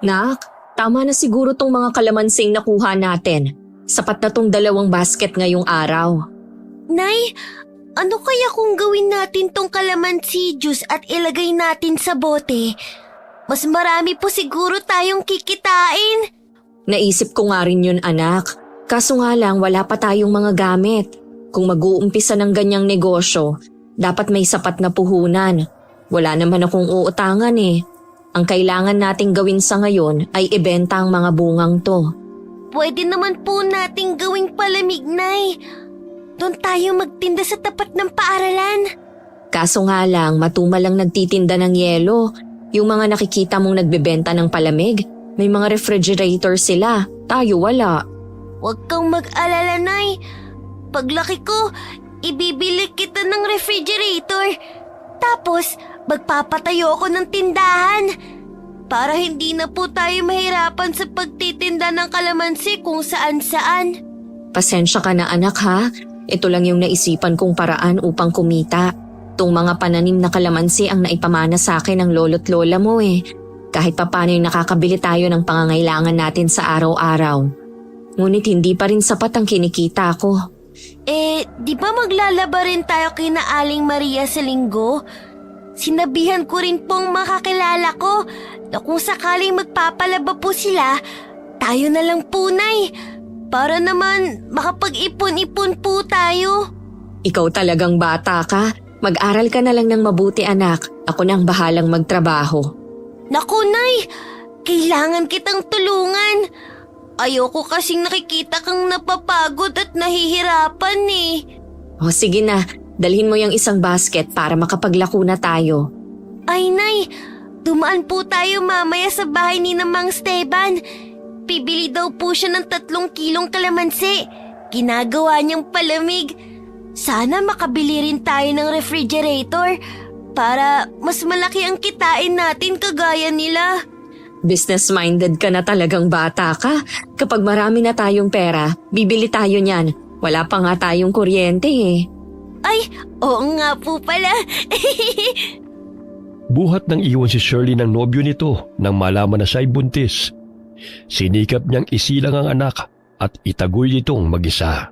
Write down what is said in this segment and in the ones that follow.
Nak, tama na siguro tong mga kalamansing nakuha natin. Sapat na tong 2 basket ngayong araw. Nay, ano kaya kung gawin natin tong kalamansi juice at ilagay natin sa bote? Mas marami po siguro tayong kikitain. Naisip ko nga rin yun, anak. Kaso nga lang wala pa tayong mga gamit. Kung mag-uumpisa ng ganyang negosyo, dapat may sapat na puhunan. Wala naman akong uutangan eh. Ang kailangan nating gawin sa ngayon ay ibenta ang mga bungang to. Pwede naman po nating gawing palamig, Nay. Doon tayo magtinda sa tapat ng paaralan. Kaso nga lang matumal lang nagtitinda ng yelo. Yung mga nakikita mong nagbebenta ng palamig, may mga refrigerator sila. Tayo wala. Huwag kang mag-alala, Nay. Paglaki ko, ibibili kita ng refrigerator. Tapos, magpapatayo ako ng tindahan. Para hindi na po tayo mahirapan sa pagtitinda ng kalamansi kung saan-saan. Pasensya ka na anak ha. Ito lang yung naisipan kong paraan upang kumita. Itong mga pananim na kalamansi ang naipamana sa akin ng lolo't lola mo eh. Kahit papano yung nakakabili tayo ng pangangailangan natin sa araw-araw. Ngunit hindi pa rin sapat ang kinikita ko. Di ba maglalaba rin tayo kina Aling Maria sa linggo? Sinabihan ko rin pong makakilala ko na kung sakaling magpapalaba po sila, tayo na lang po, Nay. Para naman makapag-ipon-ipon po tayo. Ikaw talagang bata ka. Mag-aral ka na lang ng mabuti anak. Ako na ang bahalang magtrabaho. Naku, Nay! Kailangan kitang tulungan. Ayoko kasing nakikita kang napapagod at nahihirapan eh. O sige na, dalhin mo yung isang basket para makapaglako na tayo. Ay, Nay! Dumaan po tayo mamaya sa bahay ni Mang Esteban. Bibili daw po siya ng 3 kilong kalamansi. Ginagawa niyang palamig. Sana makabili rin tayo ng refrigerator para mas malaki ang kitain natin kagaya nila. Business-minded ka na talagang bata ka. Kapag marami na tayong pera, bibili tayo niyan. Wala pa nga tayong kuryente eh. Ay, oo nga po pala. Buhat nang iwan si Shirley ng nobyo nito nang malaman na siya'y buntis. Sinikap niyang isilang ang anak at itagoy nitong mag-isa.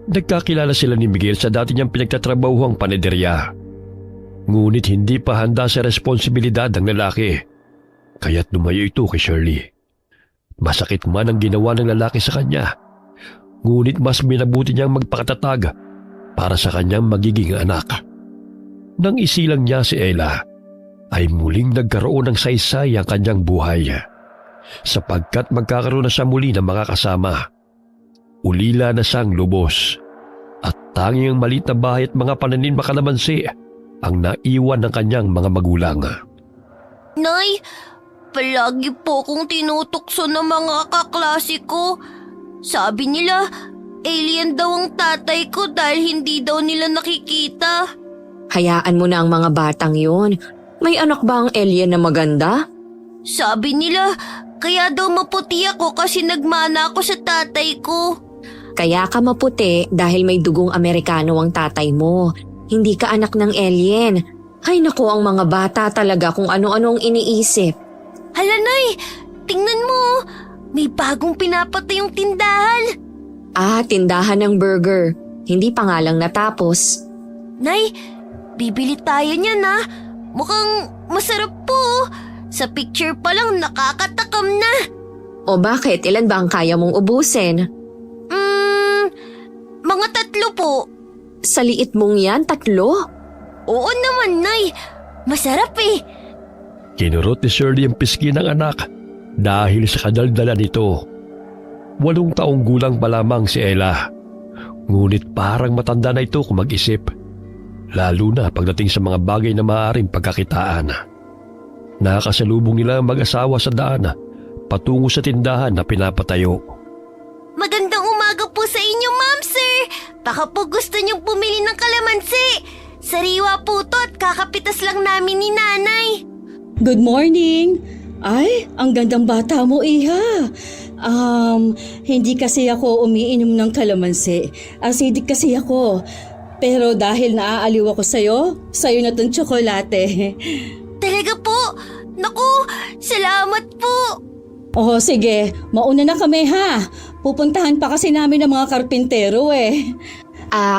Nagkakilala sila ni Miguel sa dati niyang pinagtatrabahuang panederya. Ngunit hindi pa handa sa responsibilidad ng lalaki, kaya't lumayo ito kay Shirley. Masakit man ang ginawa ng lalaki sa kanya, ngunit mas minabuti niyang magpakatatag para sa kanyang magiging anak. Nang isilang niya si Ella, ay muling nagkaroon ng saysay ang kanyang buhay, sapagkat magkakaroon na siya muli ng mga kasama. Ulila na siyang lubos at tanging ang maliit na bahay at mga pananim na kalamansi ang naiwan ng kanyang mga magulang. Nay, palagi po kong tinutukso ng mga kaklase ko. Sabi nila, alien daw ang tatay ko dahil hindi daw nila nakikita. Hayaan mo na ang mga batang yun. May anak ba ang alien na maganda? Sabi nila, kaya daw maputi ako kasi nagmana ako sa tatay ko. Kaya ka maputi dahil may dugong Amerikano ang tatay mo. Hindi ka anak ng alien. Ay naku, ang mga bata talaga kung ano-ano ang iniisip. Hala, Nay, tingnan mo. May bagong pinapatay yung tindahan. Ah, tindahan ng burger. Hindi pa nga lang natapos. Nay, bibili tayo niyan ha. Mukhang masarap po. Sa picture pa lang nakakatakam na. O bakit? Ilan ba ang kaya mong ubusin? Mga 3 po. Sa liit mong yan, 3? Oo naman, Nay. Masarap eh. Kinurot ni Shirley ang pisngi ng anak dahil sa kadaldala nito. 8 taong gulang pa lamang si Ella. Ngunit parang matanda na ito kung mag-isip. Lalo na pagdating sa mga bagay na maaaring pagkakitaan. Nakasalubong nila ang mag-asawa sa daan patungo sa tindahan na pinapatayo. Magandang umaga po sa inyo, Ma'am Sir. Baka po gusto niyong pumili ng kalamansi. Sariwa po to at kakapitas lang namin ni Nanay. Good morning! Ay, ang gandang bata mo, Iha. Hindi kasi ako umiinom ng kalamansi. Acidic kasi ako. Pero dahil naaaliw ako sa'yo na tong tsokolate. Talaga po? Naku, salamat po. Oh, sige. Mauna na kami ha. Pupuntahan pa kasi namin ng mga karpintero eh.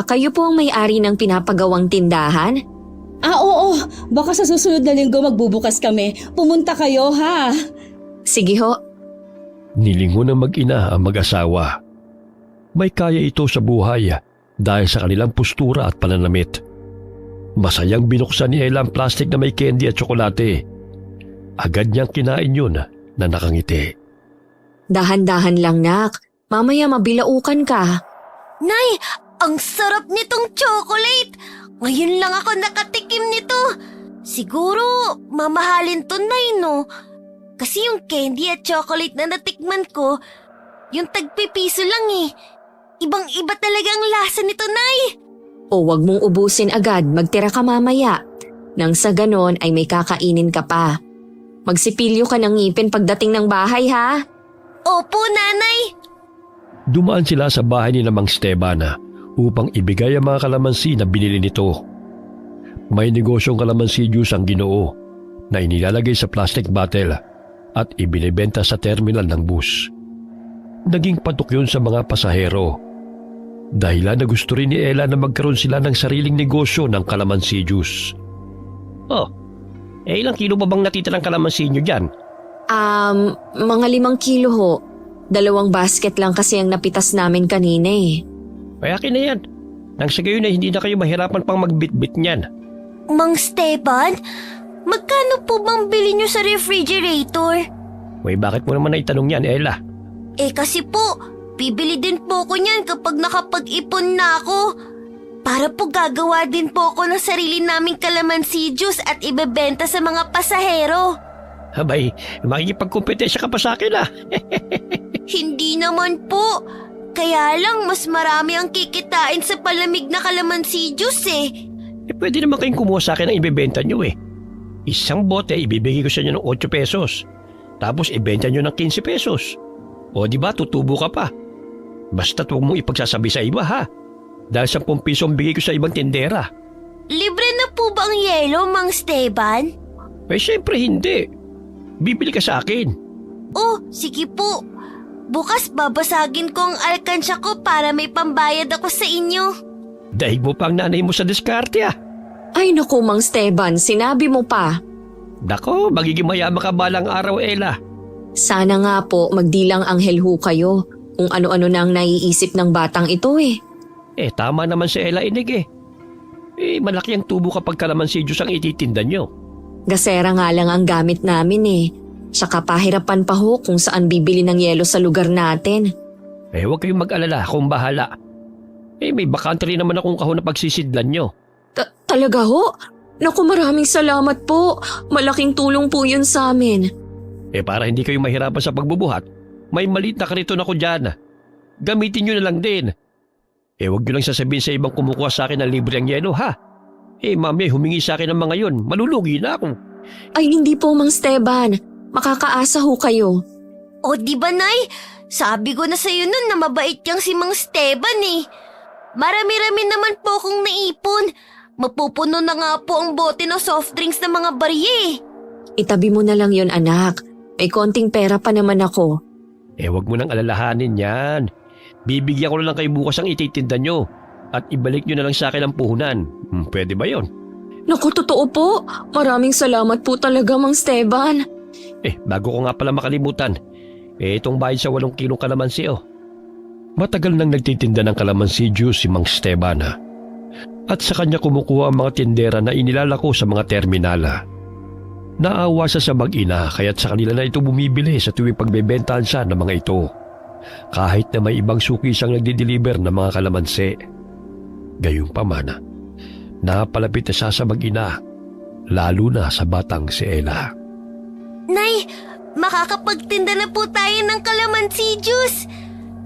Kayo po ang may-ari ng pinapagawang tindahan? Oo. Baka sa susunod na linggo magbubukas kami. Pumunta kayo ha. Sige ho. Nilingon ng mag-ina ang mag-asawa. May kaya ito sa buhay dahil sa kanilang postura at pananamit. Masayang binuksan ni Ella ang plastic na may candy at tsokolate. Agad niyang kinain yun na nakangiti. Dahan-dahan lang, nak. Mamaya mabilaukan ka. Nay, ang sarap nitong chocolate! Ngayon lang ako nakatikim nito. Siguro, mamahalin to, Nay, no? Kasi yung candy at chocolate na natikman ko, yung tagpipiso lang eh. Ibang-iba talaga ang lasa nito, Nay. O wag mong ubusin agad, magtira ka mamaya. Nang sa ganon ay may kakainin ka pa. Magsipilyo ka ng ngipin pagdating ng bahay, ha? Opo, Nanay. Dumaan sila sa bahay ni Mang Esteban upang ibigay ang mga kalamansi na binili nito. May negosyong kalamansi juice ang Ginoo na inilalagay sa plastic bottle at ibinibenta sa terminal ng bus. Naging patok yun sa mga pasahero. Dahilan na gusto rin ni Ella na magkaroon sila ng sariling negosyo ng kalamansi juice. Oh, ilang kilo ba bang natitirang kalamansi nyo dyan? Mga 5 kilo ho. 2 basket lang kasi ang napitas namin kanina eh. Kaya na yan. Nang sa gayon ay hindi na kayo mahirapan pang magbitbit niyan. Mang Steban, magkano po bang bili nyo sa refrigerator? Uy, bakit mo naman naitanong yan, Ella? Kasi po, bibili din po ko niyan kapag nakapag-ipon na ako. Para po gagawa din po ako ng sarili naming kalamansi juice at ibebenta sa mga pasahero. Abay, makikipagkumpetensya ka pa sa akin Hindi naman po. Kaya lang mas marami ang kikitain sa palamig na kalamansi juice eh. Pwede naman kayong kumuha sa akin ang ibebenta nyo eh. Isang bote ibibigay ko sa inyo ng 8 pesos. Tapos ibenta nyo ng 15 pesos. O di ba tutubo ka pa. Basta't huwag mong ipagsasabi sa iba ha. Dahil 10 piso ang bigay ko sa ibang tindera. Libre na po ba ang yelo, Mang Steban? Syempre hindi. Bibili ka sa akin. Oh, sige po. Bukas babasagin ko ang alkansya ko para may pambayad ako sa inyo. Dahil mo pa ang nanay mo sa diskarte Ay naku, Mang Steban, sinabi mo pa. Dako, magiging mayaman ka balang araw, Ella. Sana nga po magdilang anghel ho kayo kung ano-ano na ang naiisip ng batang ito eh. Tama naman si Ella Inig malaki ang tubo kapag kalamansi juice ang ititinda nyo. Gasera nga lang ang gamit namin eh. Saka pahirapan pa ho kung saan bibili ng yelo sa lugar natin. Huwag kayong mag-alala, akong bahala. May bakante rin naman akong kahon na pagsisidlan nyo. Talaga ho? Naku, maraming salamat po. Malaking tulong po yun sa amin. Para hindi kayo mahirapan sa pagbubuhat, may maliit na kariton ako dyan. Gamitin nyo na lang din. Huwag nyo lang sasabihin sa ibang kumukuha sa akin ng libre ang yelo ha. Mami, humingi sa akin ng mga yon, malulugi na ako. Ay hindi po, Mang Steban. Makakaasa ho kayo. O di ba, Nay? Sabi ko na sa'yo nun na mabait yang si Mang Steban eh. Marami-rami naman po akong naipon. Mapupuno na nga po ang bote ng soft drinks ng mga barye. Itabi mo na lang yon, anak. May konting pera pa naman ako. Huwag mo nang alalahanin yan. Bibigyan ko na lang kayo bukas ang ititinda nyo at ibalik nyo na lang sa akin ang puhunan. Pwede ba yon? Naku, totoo po. Maraming salamat po talaga, Mang Steban. Bago ko nga pala makalimutan, itong bayad sa 8 kilong kalamansi Matagal nang nagtitinda ng kalamansi juice si Mang Esteban at sa kanya kumukuha ang mga tindera na inilalako sa mga terminala. Naawa siya sa mag-ina kaya't sa kanila na ito bumibili sa tuwing pagbebentahan siya ng mga ito. Kahit na may ibang suki siyang nagdi-deliver ng mga kalamansi. Gayunpaman, napalapit na siya sa mag-ina, lalo na sa batang si Ella. Nay, makakapagtinda na po tayo ng kalamansi juice.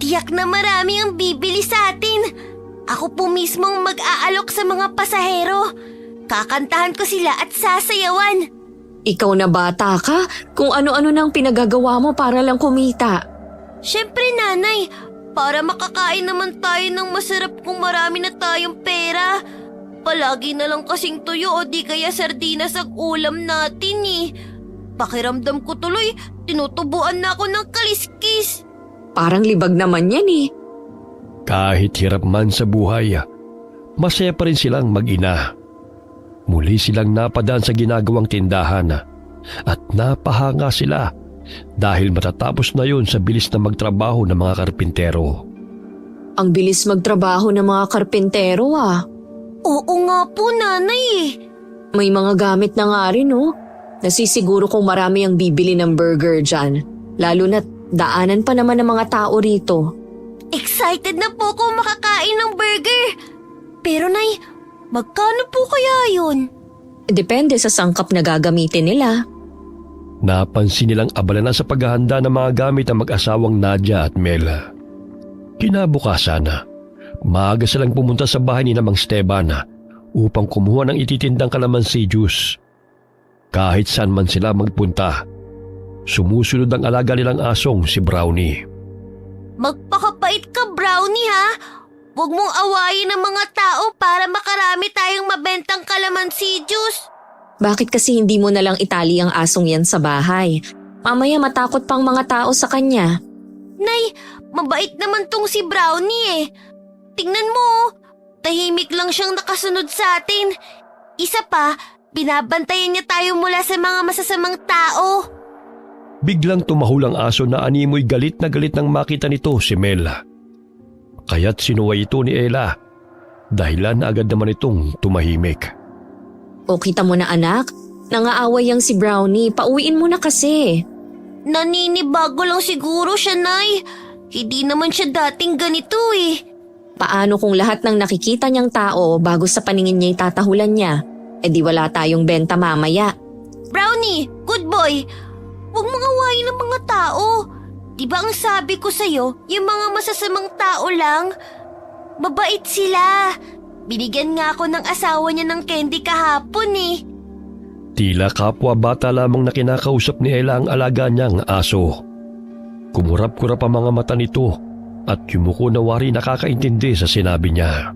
Tiyak na marami ang bibili sa atin. Ako po mismo ang mag-aalok sa mga pasahero. Kakantahan ko sila at sasayawan. Ikaw na bata ka? Kung ano-ano nang pinagagawa mo para lang kumita. Siyempre, Nanay, para makakain naman tayo ng masarap kung marami na tayong pera. Palagi na lang kasing tuyo o di kaya sardinas ang ulam natin eh. Pakiramdam ko tuloy, tinutubuan na ako ng kaliskis. Parang libag naman yan eh. Kahit hirap man sa buhay, masaya pa rin silang mag-ina. Muli silang napadaan sa ginagawang tindahan at napahanga sila dahil matatapos na yun sa bilis na magtrabaho ng mga karpintero. Ang bilis magtrabaho ng mga karpintero ah. Oo nga po, nanay eh. May mga gamit na nga rin oh. Nasisiguro kong marami ang bibili ng burger dyan. Lalo na't daanan pa naman ng mga tao rito. Excited na po ako makakain ng burger. Pero nay, magkano po kaya yun? Depende sa sangkap na gagamitin nila. Napansin nilang abala na sa paghahanda ng mga gamit ang mag-asawang Nadia at Mela. Kinabukasan, maaga silang pumunta sa bahay ni Mang Esteban upang kumuha ng ititindang kalamansi juice. Kahit saan man sila magpunta, sumusunod ang alaga nilang asong si Brownie. Magpakapait ka, Brownie ha. Huwag mong awayin ang mga tao para makarami tayong mabentang kalamansi juice. Bakit kasi hindi mo nalang itali ang asong yan sa bahay? Mamaya matakot pang mga tao sa kanya. Nay, mabait naman tong si Brownie eh. Tingnan mo, tahimik lang siyang nakasunod sa atin. Isa pa, binabantayan niya tayo mula sa mga masasamang tao. Biglang tumahol ang aso na animoy galit na galit nang makita nito si Mela. Kaya't sinuway ito ni Ella. Dahilan na agad naman itong tumahimik. O kita mo na anak, nangaaway yang si Brownie, pauwiin mo na kasi. Naninibago lang siguro siya, Nay. Hindi naman siya dating ganito eh. Paano kung lahat ng nakikita niyang tao bago sa paningin niya itatahulan niya? E di wala tayong benta mamaya. Brownie, good boy. Huwag mong awayin ng mga tao. Diba ang sabi ko sa'yo, yung mga masasamang tao lang? Mabait sila. Binigyan nga ako ng asawa niya ng candy kahapon eh. Tila kapwa bata lamang na kinakausap ni Ella ang alaga niyang aso. Kumurap-kurap ang mga mata nito at yumuko na wari nakakaintindi sa sinabi niya.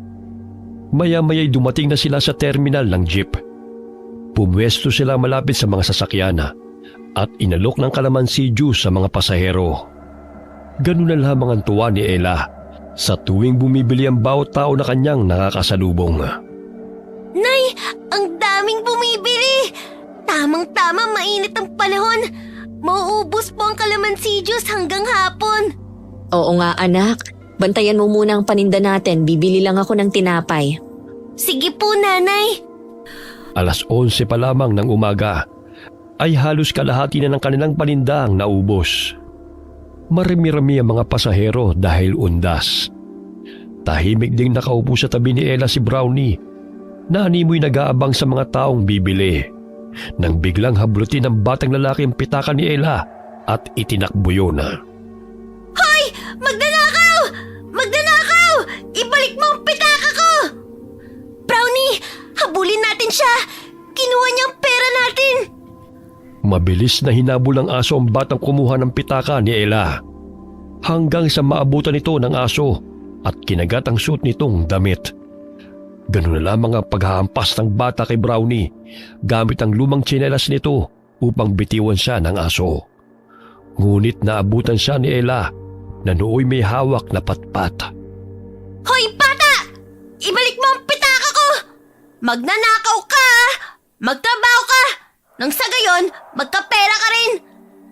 Maya-maya'y dumating na sila sa terminal ng jeep. Pumwesto sila malapit sa mga sasakyan at inalok ng kalamansi juice sa mga pasahero. Ganun na lamang ang tuwa ni Ella sa tuwing bumibili ang bawat tao na kanyang nakakasalubong. Nay, ang daming bumibili. Tamang-tama, mainit ang panahon. Mauubos po ang kalamansi juice hanggang hapon. Oo nga anak, bantayan mo muna ang paninda natin, bibili lang ako ng tinapay. Sige po, nanay. 11:00 pa lamang ng umaga ay halos kalahati na ng kanilang paninda ang naubos. Marami-rami ang mga pasahero dahil undas. Tahimik ding nakaupo sa tabi ni Ella si Brownie na animoy nag-aabang sa mga taong bibili. Nang biglang hablutin ng batang lalaki ang pitaka ni Ella at itinakbo yun. Hoy! Magnanakaw! Magnanakaw! Ibalik mo ang pitaka ko! Brownie! Habulin natin siya! Kinuha niya ang pera natin! Mabilis na hinabol ng aso ang batang kumuha ng pitaka ni Ella. Hanggang sa maabutan nito ng aso at kinagat ang suot nitong damit. Ganun na lamang ang paghahampas ng bata kay Brownie gamit ang lumang tsinelas nito upang bitiwan siya ng aso. Ngunit naabutan siya ni Ella na nooy may hawak na patpat. Hoy, bata! Ibalik mo ang pitaka ko! Magnanakaw ka! Magtrabaho ka! Nang sa gayon, magkapera ka rin!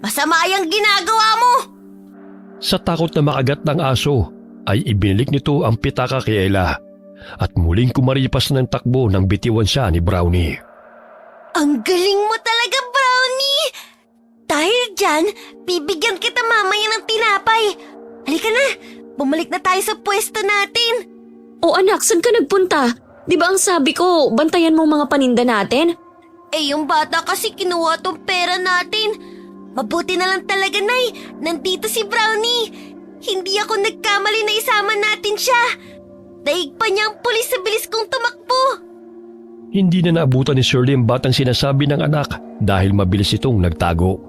Masama yung ginagawa mo! Sa takot na makagat ng aso ay ibinilik nito ang pitaka kay Ella at muling kumaripas ng takbo nang bitiwan siya ni Brownie. Ang galing mo talaga, Brownie! Dahil dyan, bibigyan kita mamaya ng tinapay. Halika na, bumalik na tayo sa pwesto natin. O anak, saan ka nagpunta? Di ba ang sabi ko, bantayan mo mga paninda natin? Eh yung bata kasi kinuha tong pera natin. Mabuti na lang talaga, Nay. Nandito si Brownie. Hindi ako nagkamali na isama natin siya. Daig pa niya ang pulis sa bilis kong tumakbo. Hindi na naabutan ni Shirley ang batang sinasabi ng anak dahil mabilis itong nagtago.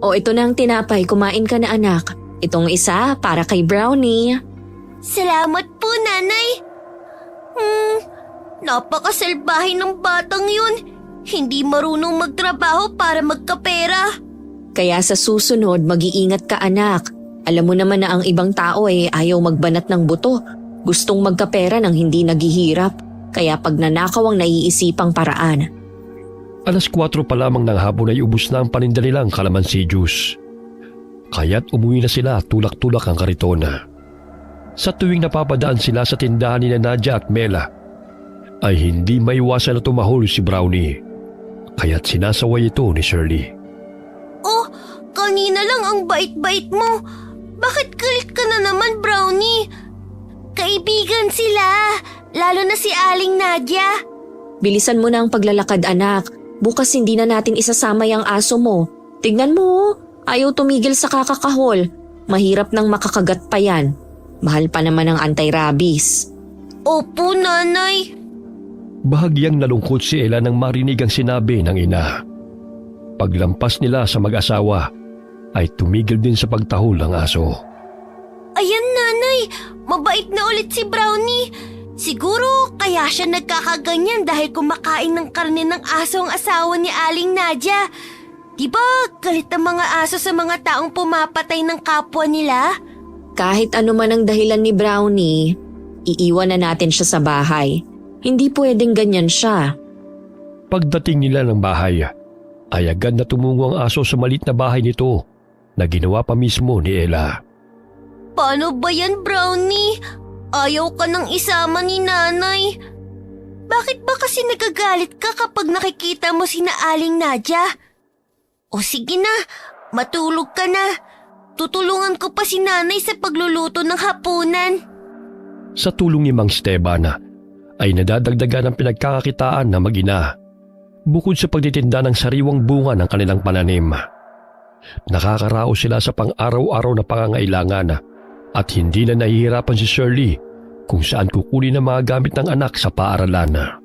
O ito na ang tinapay, kumain ka na anak. Itong isa para kay Brownie. Salamat po, Nanay. Napakasalbahe ng batang yun. hindi marunong magtrabaho para magkapera. Kaya sa susunod, mag-iingat ka anak. Alam mo naman na ang ibang tao ayaw magbanat ng buto. Gustong magkapera nang hindi naghihirap. Kaya pag nanakaw ang naiisipang paraan. Alas 4 pa lamang ng hapon ay ubus na ang paninda nilang kalamansi juice. Kaya't umuwi na sila tulak-tulak ang karitona. Sa tuwing napapadaan sila sa tindahan ni Nadia at Mela, ay hindi maiwasan na tumahol si Brownie. Kaya't sinasaway ito ni Shirley. Oh, kanina lang ang bait-bait mo. Bakit galit ka na naman, Brownie? Kaibigan sila, lalo na si Aling Nadia. Bilisan mo na ang paglalakad anak. Bukas hindi na natin isasama yung aso mo. Tignan mo, ayaw tumigil sa kakakahol. Mahirap nang makakagat pa yan. Mahal pa naman ang anti-rabies. Opo, nanay. Bahagyang nalungkot si Ella nang marinig ang sinabi ng ina. Paglampas nila sa mag-asawa, ay tumigil din sa pagtahol ang aso. Ayan, nanay. Mabait na ulit si Brownie. Siguro kaya siya nagkakaganyan dahil kumakain ng karne ng aso ang asawa ni Aling Nadia. Diba galit ang mga aso sa mga taong pumapatay ng kapwa nila? Kahit ano man ang dahilan ni Brownie, iiwan na natin siya sa bahay. Hindi pwedeng ganyan siya. Pagdating nila ng bahay, ay agad na tumungo ang aso sa malit na bahay nito na ginawa pa mismo ni Ella. Paano ba yan, Brownie? Ayaw ka nang isama ni nanay. Bakit ba kasi nagagalit ka kapag nakikita mo si Aling Nadia? O sige na, matulog ka na. Tutulungan ko pa si nanay sa pagluluto ng hapunan. Sa tulong ni Mang Esteban, ay nadadagdagan ang pinagkakakitaan na mag-ina. Bukod sa pagtitinda ng sariwang bunga ng kanilang pananim, nakakaraos sila sa pang-araw-araw na pangangailangan at hindi na nahihirapan si Shirley kung saan kukunin ang mga gamit ng anak sa paaralan.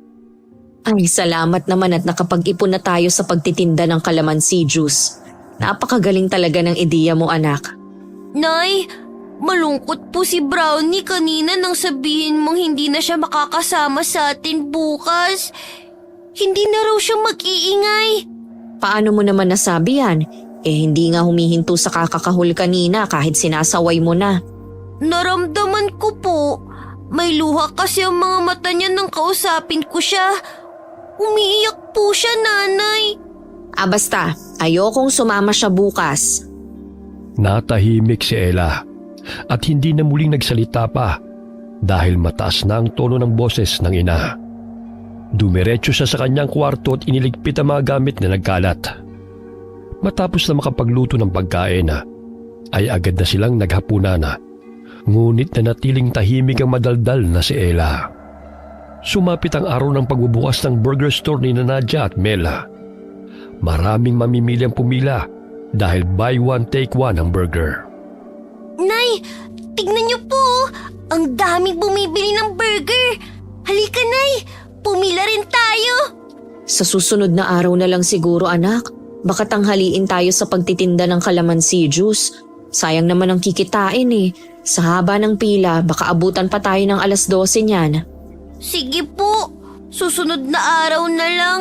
Ay, salamat naman at nakapag-ipon na tayo sa pagtitinda ng kalamansi juice. Napakagaling talaga ng ideya mo anak. Nay, malungkot po si Brownie kanina nang sabihin mong hindi na siya makakasama sa atin bukas. Hindi na raw siya mag-iingay. Paano mo naman nasabi yan? Hindi nga humihinto sa kakakahol kanina kahit sinasaway mo na. Naramdaman ko po. May luha kasi ang mga mata niya nang kausapin ko siya. Umiiyak po siya, nanay. Basta, ayokong sumama siya bukas. Natahimik si Ella at hindi na muling nagsalita pa dahil mataas na ang tono ng boses ng ina. Dumiretso siya sa kanyang kwarto at iniligpit ang mga gamit na nagkalat. Matapos na makapagluto ng pagkain, ay agad na silang naghapunan. Ngunit nanatiling tahimik ang madaldal na si Ella. Sumapit ang araw ng pagbubukas ng burger store ni Nadia at Mela. Maraming mamimili ang pumila dahil buy one take one ang burger. Nay, tignan niyo po. Ang daming bumibili ng burger. Halika, Nay. Pumila rin tayo. Sa susunod na araw na lang siguro anak. Baka tanghaliin tayo sa pagtitinda ng kalamansi juice. Sayang naman ang kikitain Sa haba ng pila, baka abutan pa tayo ng alas 12 niyan. Sige po. Susunod na araw na lang.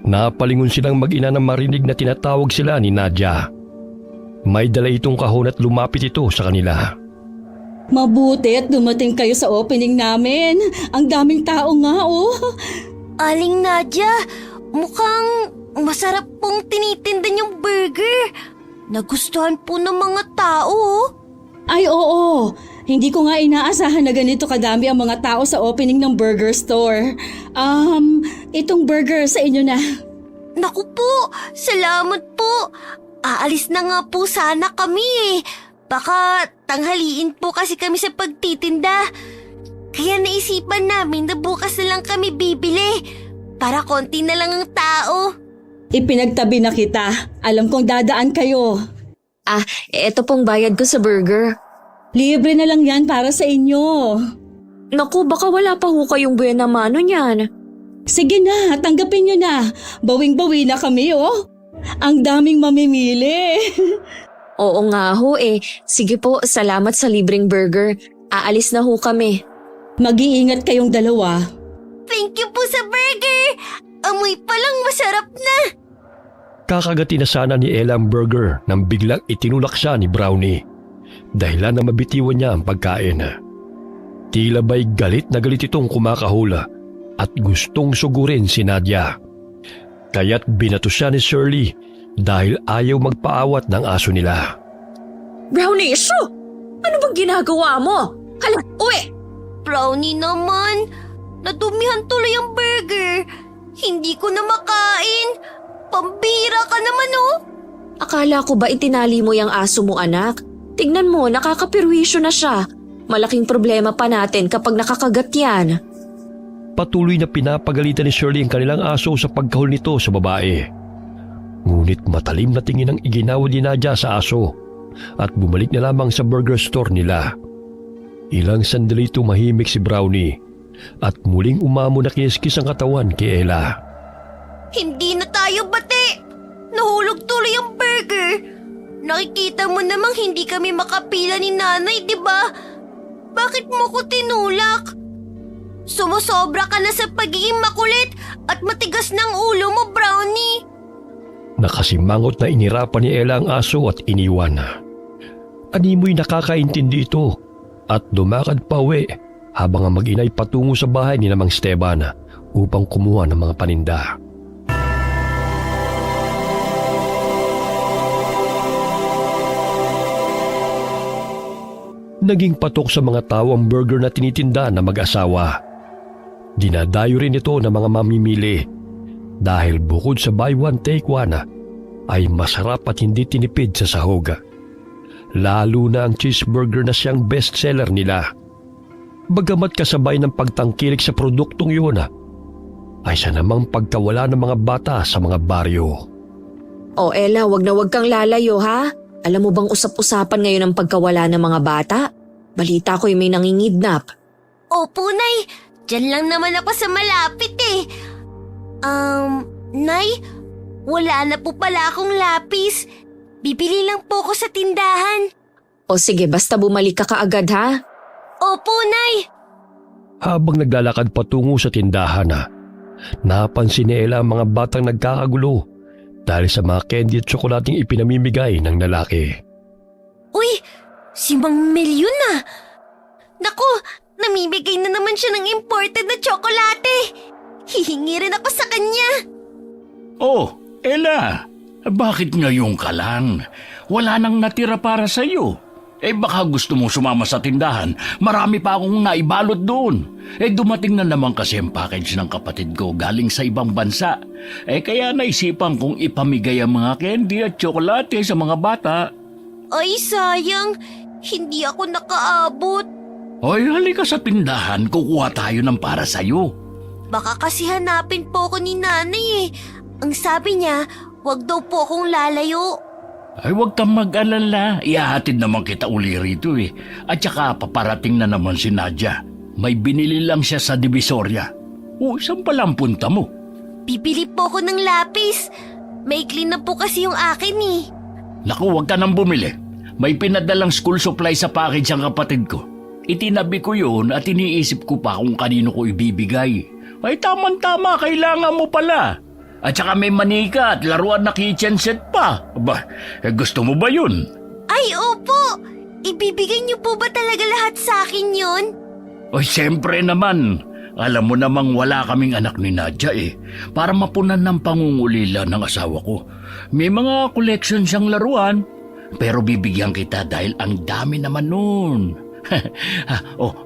Napalingon silang mag-ina nang marinig na tinatawag sila ni Nadia. May dala itong kahon at lumapit ito sa kanila. Mabuti at dumating kayo sa opening namin. Ang daming tao nga, oh. Aling Nadia, mukhang masarap pong tinitinda niyong burger. Nagustuhan po ng mga tao. Ay, oo. Hindi ko nga inaasahan na ganito kadami ang mga tao sa opening ng burger store. Itong burger sa inyo na. Naku po, salamat po. Aalis na nga po sana kami. Baka tanghaliin po kasi kami sa pagtitinda. Kaya naisipan namin na bukas na lang kami bibili. Para konti na lang ang tao. Ipinagtabi na kita. Alam kong dadaan kayo. Eto pong bayad ko sa burger. Libre na lang yan para sa inyo. Naku, baka wala pa ho kayong buena mano niyan. Sige na, tanggapin nyo na. Bawing-bawi na kami, oh. Ang daming mamimili. Oo nga ho Sige po, salamat sa libreng burger. Aalis na ho kami. Mag-iingat kayong dalawa. Thank you po sa burger. Amoy palang masarap na. Kakagati na sana ni Ella ang burger nang biglang itinulak siya ni Brownie. Dahilan na mabitiwan niya ang pagkain. Tila ba'y galit na galit itong kumakahula at gustong sugurin si Nadia. Kaya't binato siya ni Shirley dahil ayaw magpaawat ng aso nila. Brownie, shoo! Ano bang ginagawa mo? Hala, uwi! Brownie naman, nadumihan tuloy ang burger. Hindi ko na makain. Pambira ka naman oh. Akala ko ba itinali mo yung aso mo, anak? Tignan mo, nakakapirwisyo na siya. Malaking problema pa natin kapag nakakagat yan. Patuloy na pinapagalitan ni Shirley ang kanilang aso sa pagkahul nito sa babae. Ngunit matalim na tingin ang iginawa ni Nadia sa aso at bumalik na lamang sa burger store nila. Ilang sandali tumahimik si Brownie at muling umamo na kiniskis ang katawan kay Ella. Hindi na tayo bati. Nahulog tuloy ang burger. Nakikita mo namang hindi kami makapila ni nanay, di ba? Bakit mo ko tinulak? Sumusobra ka na sa pagiging makulit at matigas ng ulo mo, Brownie. Nakasimangot na inirapan ni Ella ang aso at iniwan. Animoy nakakaintindi ito at lumakad pa uwi habang ang mag-inay patungo sa bahay ni Mang Esteban upang kumuha ng mga paninda. Naging patok sa mga tao ang burger na tinitinda na mag-asawa. Dinadayo rin ito ng mga mamimili dahil bukod sa buy one take one ay masarap at hindi tinipid sa sahog. Lalo na ang cheeseburger na siyang bestseller nila. Bagamat kasabay ng pagtangkilik sa produktong yun ay sa namang pagkawala ng mga bata sa mga baryo. O Ella, wag na wag kang lalayo ha. Alam mo bang usap-usapan ngayon ang pagkawala ng mga bata? Balita ko'y may nangingidnap. Opo, Nay. Diyan lang naman ako sa malapit eh. Nay, wala na po pala akong lapis. Bibili lang po ko sa tindahan. O sige, basta bumalik ka kaagad ha. Opo, Nay. Habang naglalakad patungo sa tindahan napansin ni Ella ang mga batang nagkakagulo dahil sa mga candy at tsokolating ipinamimigay ng lalaki. Uy, si Mang Melyon na. Naku, namimigay na naman siya ng imported na tsokolate. Hihingi rin ako sa kanya. Oh, Ella, bakit ngayon ka lang? Wala nang natira para sa'yo. Baka gusto mong sumama sa tindahan. Marami pa akong naibalot doon. Dumating na naman kasi ang package ng kapatid ko galing sa ibang bansa. Kaya naisipan kong ipamigay ang mga candy at tsokolate sa mga bata. Ay, sayang. Hindi ako nakaabot. Hoy, halika sa tindahan. Kukuha tayo ng para sa'yo. Baka kasi hanapin po ko ni nanay eh. Ang sabi niya, wag daw po akong lalayo. Huwag kang mag-alala. Ihahatid naman kita uli rito eh. At saka paparating na naman si Nadia. May binili lang siya sa Divisoria. Saan pala ang punta mo? Bibili po ko ng lapis. Maikli na po kasi yung akin eh. Naku, huwag ka nang bumili. May pinadalang school supply sa package ang kapatid ko. Itinabi ko yun at iniisip ko pa kung kanino ko ibibigay. Ay, tama-tama, kailangan mo pala. At saka may manika at laruan na kitchen set pa. Gusto mo ba yun? Ay, opo. Ibibigay niyo po ba talaga lahat sa akin yun? Ay, siyempre naman. Alam mo namang wala kaming anak ni Nadia eh. Para mapunan ng pangungulila ng asawa ko. May mga collection siyang laruan. Pero bibigyan kita dahil ang dami naman nun.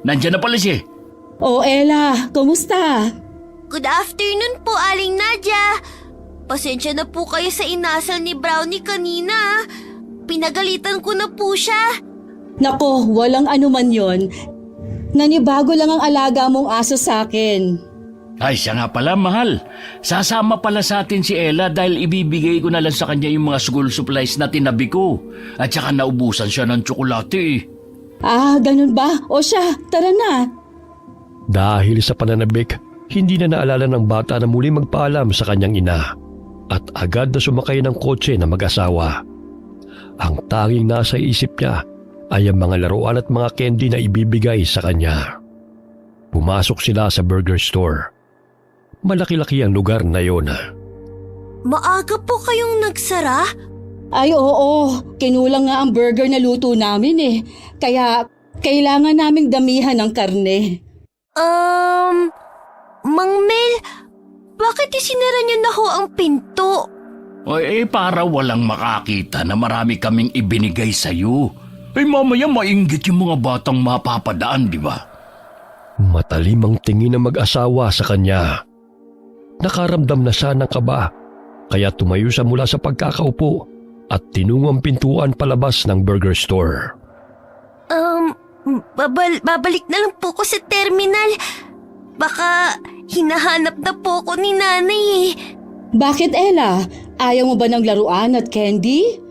Nandiyan na pala siya. O Ella, kumusta? Good afternoon po, Aling Nadia. Pasensya na po kayo sa inasal ni Brownie kanina. Pinagalitan ko na po siya. Nako, walang anuman yon. Nanibago lang ang alaga mong aso sa akin. Ay, siya nga pala, mahal. Sasama pala sa atin si Ella dahil ibibigay ko na lang sa kanya yung mga school supplies na tinabi ko. At saka naubusan siya ng tsokolate eh. Ganun ba? O siya, tara na. Dahil sa pananabik, hindi na naalala ng bata na muli magpaalam sa kanyang ina at agad na sumakay ng kotse na mag-asawa. Ang tanging nasa isip niya ay ang mga laruan at mga candy na ibibigay sa kanya. Pumasok sila sa burger store. Malaki-laki ang lugar na yon. Maaga po kayong nagsara? Ay oo, kinulang nga ang burger na luto namin eh. Kaya kailangan naming damihan ng karne. Mang Mel, bakit isinara niyo na ho ang pinto? Para walang makakita na marami kaming ibinigay sa'yo. Mamaya mainggit yung mga batang mapapadaan, di ba? Matalim ang tingin ng mag-asawa sa kanya. Nakaramdam na siya ng kaba, kaya tumayo siya mula sa pagkakaupo at tinungo ang pintuan palabas ng burger store. Babalik na lang po ko sa terminal. Baka hinahanap na po ko ni nanay eh. Bakit Ella? Ayaw mo ba ng laruan at candy?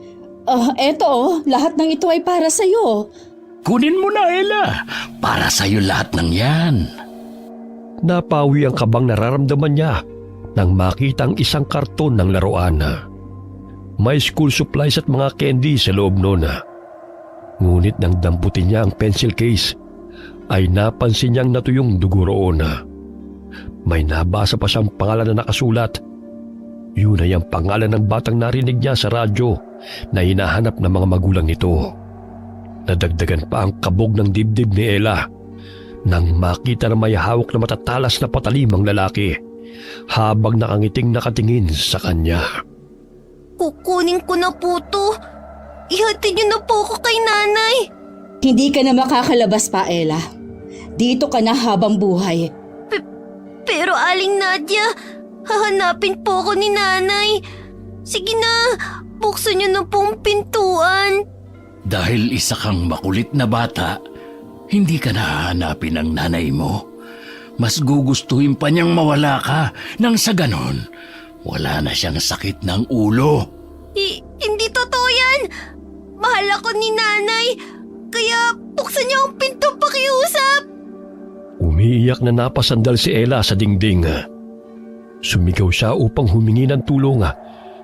Eto lahat ng ito ay para sa'yo. Kunin mo na, Ella. Para sa'yo lahat ng yan. Napawi ang kabang nararamdaman niya nang makita ang isang karton ng laruan. May school supplies at mga candy sa loob noon. Ngunit nang damputin niya ang pencil case, ay napansin niyang natuyong dugo roon. May nabasa pa siyang pangalan na nakasulat. Yun ay ang pangalan ng batang narinig niya sa radyo na hinahanap ng mga magulang nito. Nadagdagan pa ang kabog ng dibdib ni Ella nang makita na may hawak na matatalas na patalim ang lalaki habang nakangiting nakatingin sa kanya. Kukunin ko na po to. Ihatid niyo na po ko kay nanay. Hindi ka na makakalabas pa Ella. Dito ka na habang buhay. Pero Aling Nadia, hahanapin po ko ni nanay. Sige na, buksan niyo na po ang pintuan. Dahil isa kang makulit na bata, hindi ka nahanapin ng nanay mo. Mas gugustuhin pa niyang mawala ka nang sa ganon, wala na siyang sakit ng ulo. Hindi totoo yan. Mahal ako ni nanay. Kaya buksan niyo ang pinto pakiusap. Umiiyak na napasandal si Ella sa dingding. Sumigaw siya upang humingi ng tulong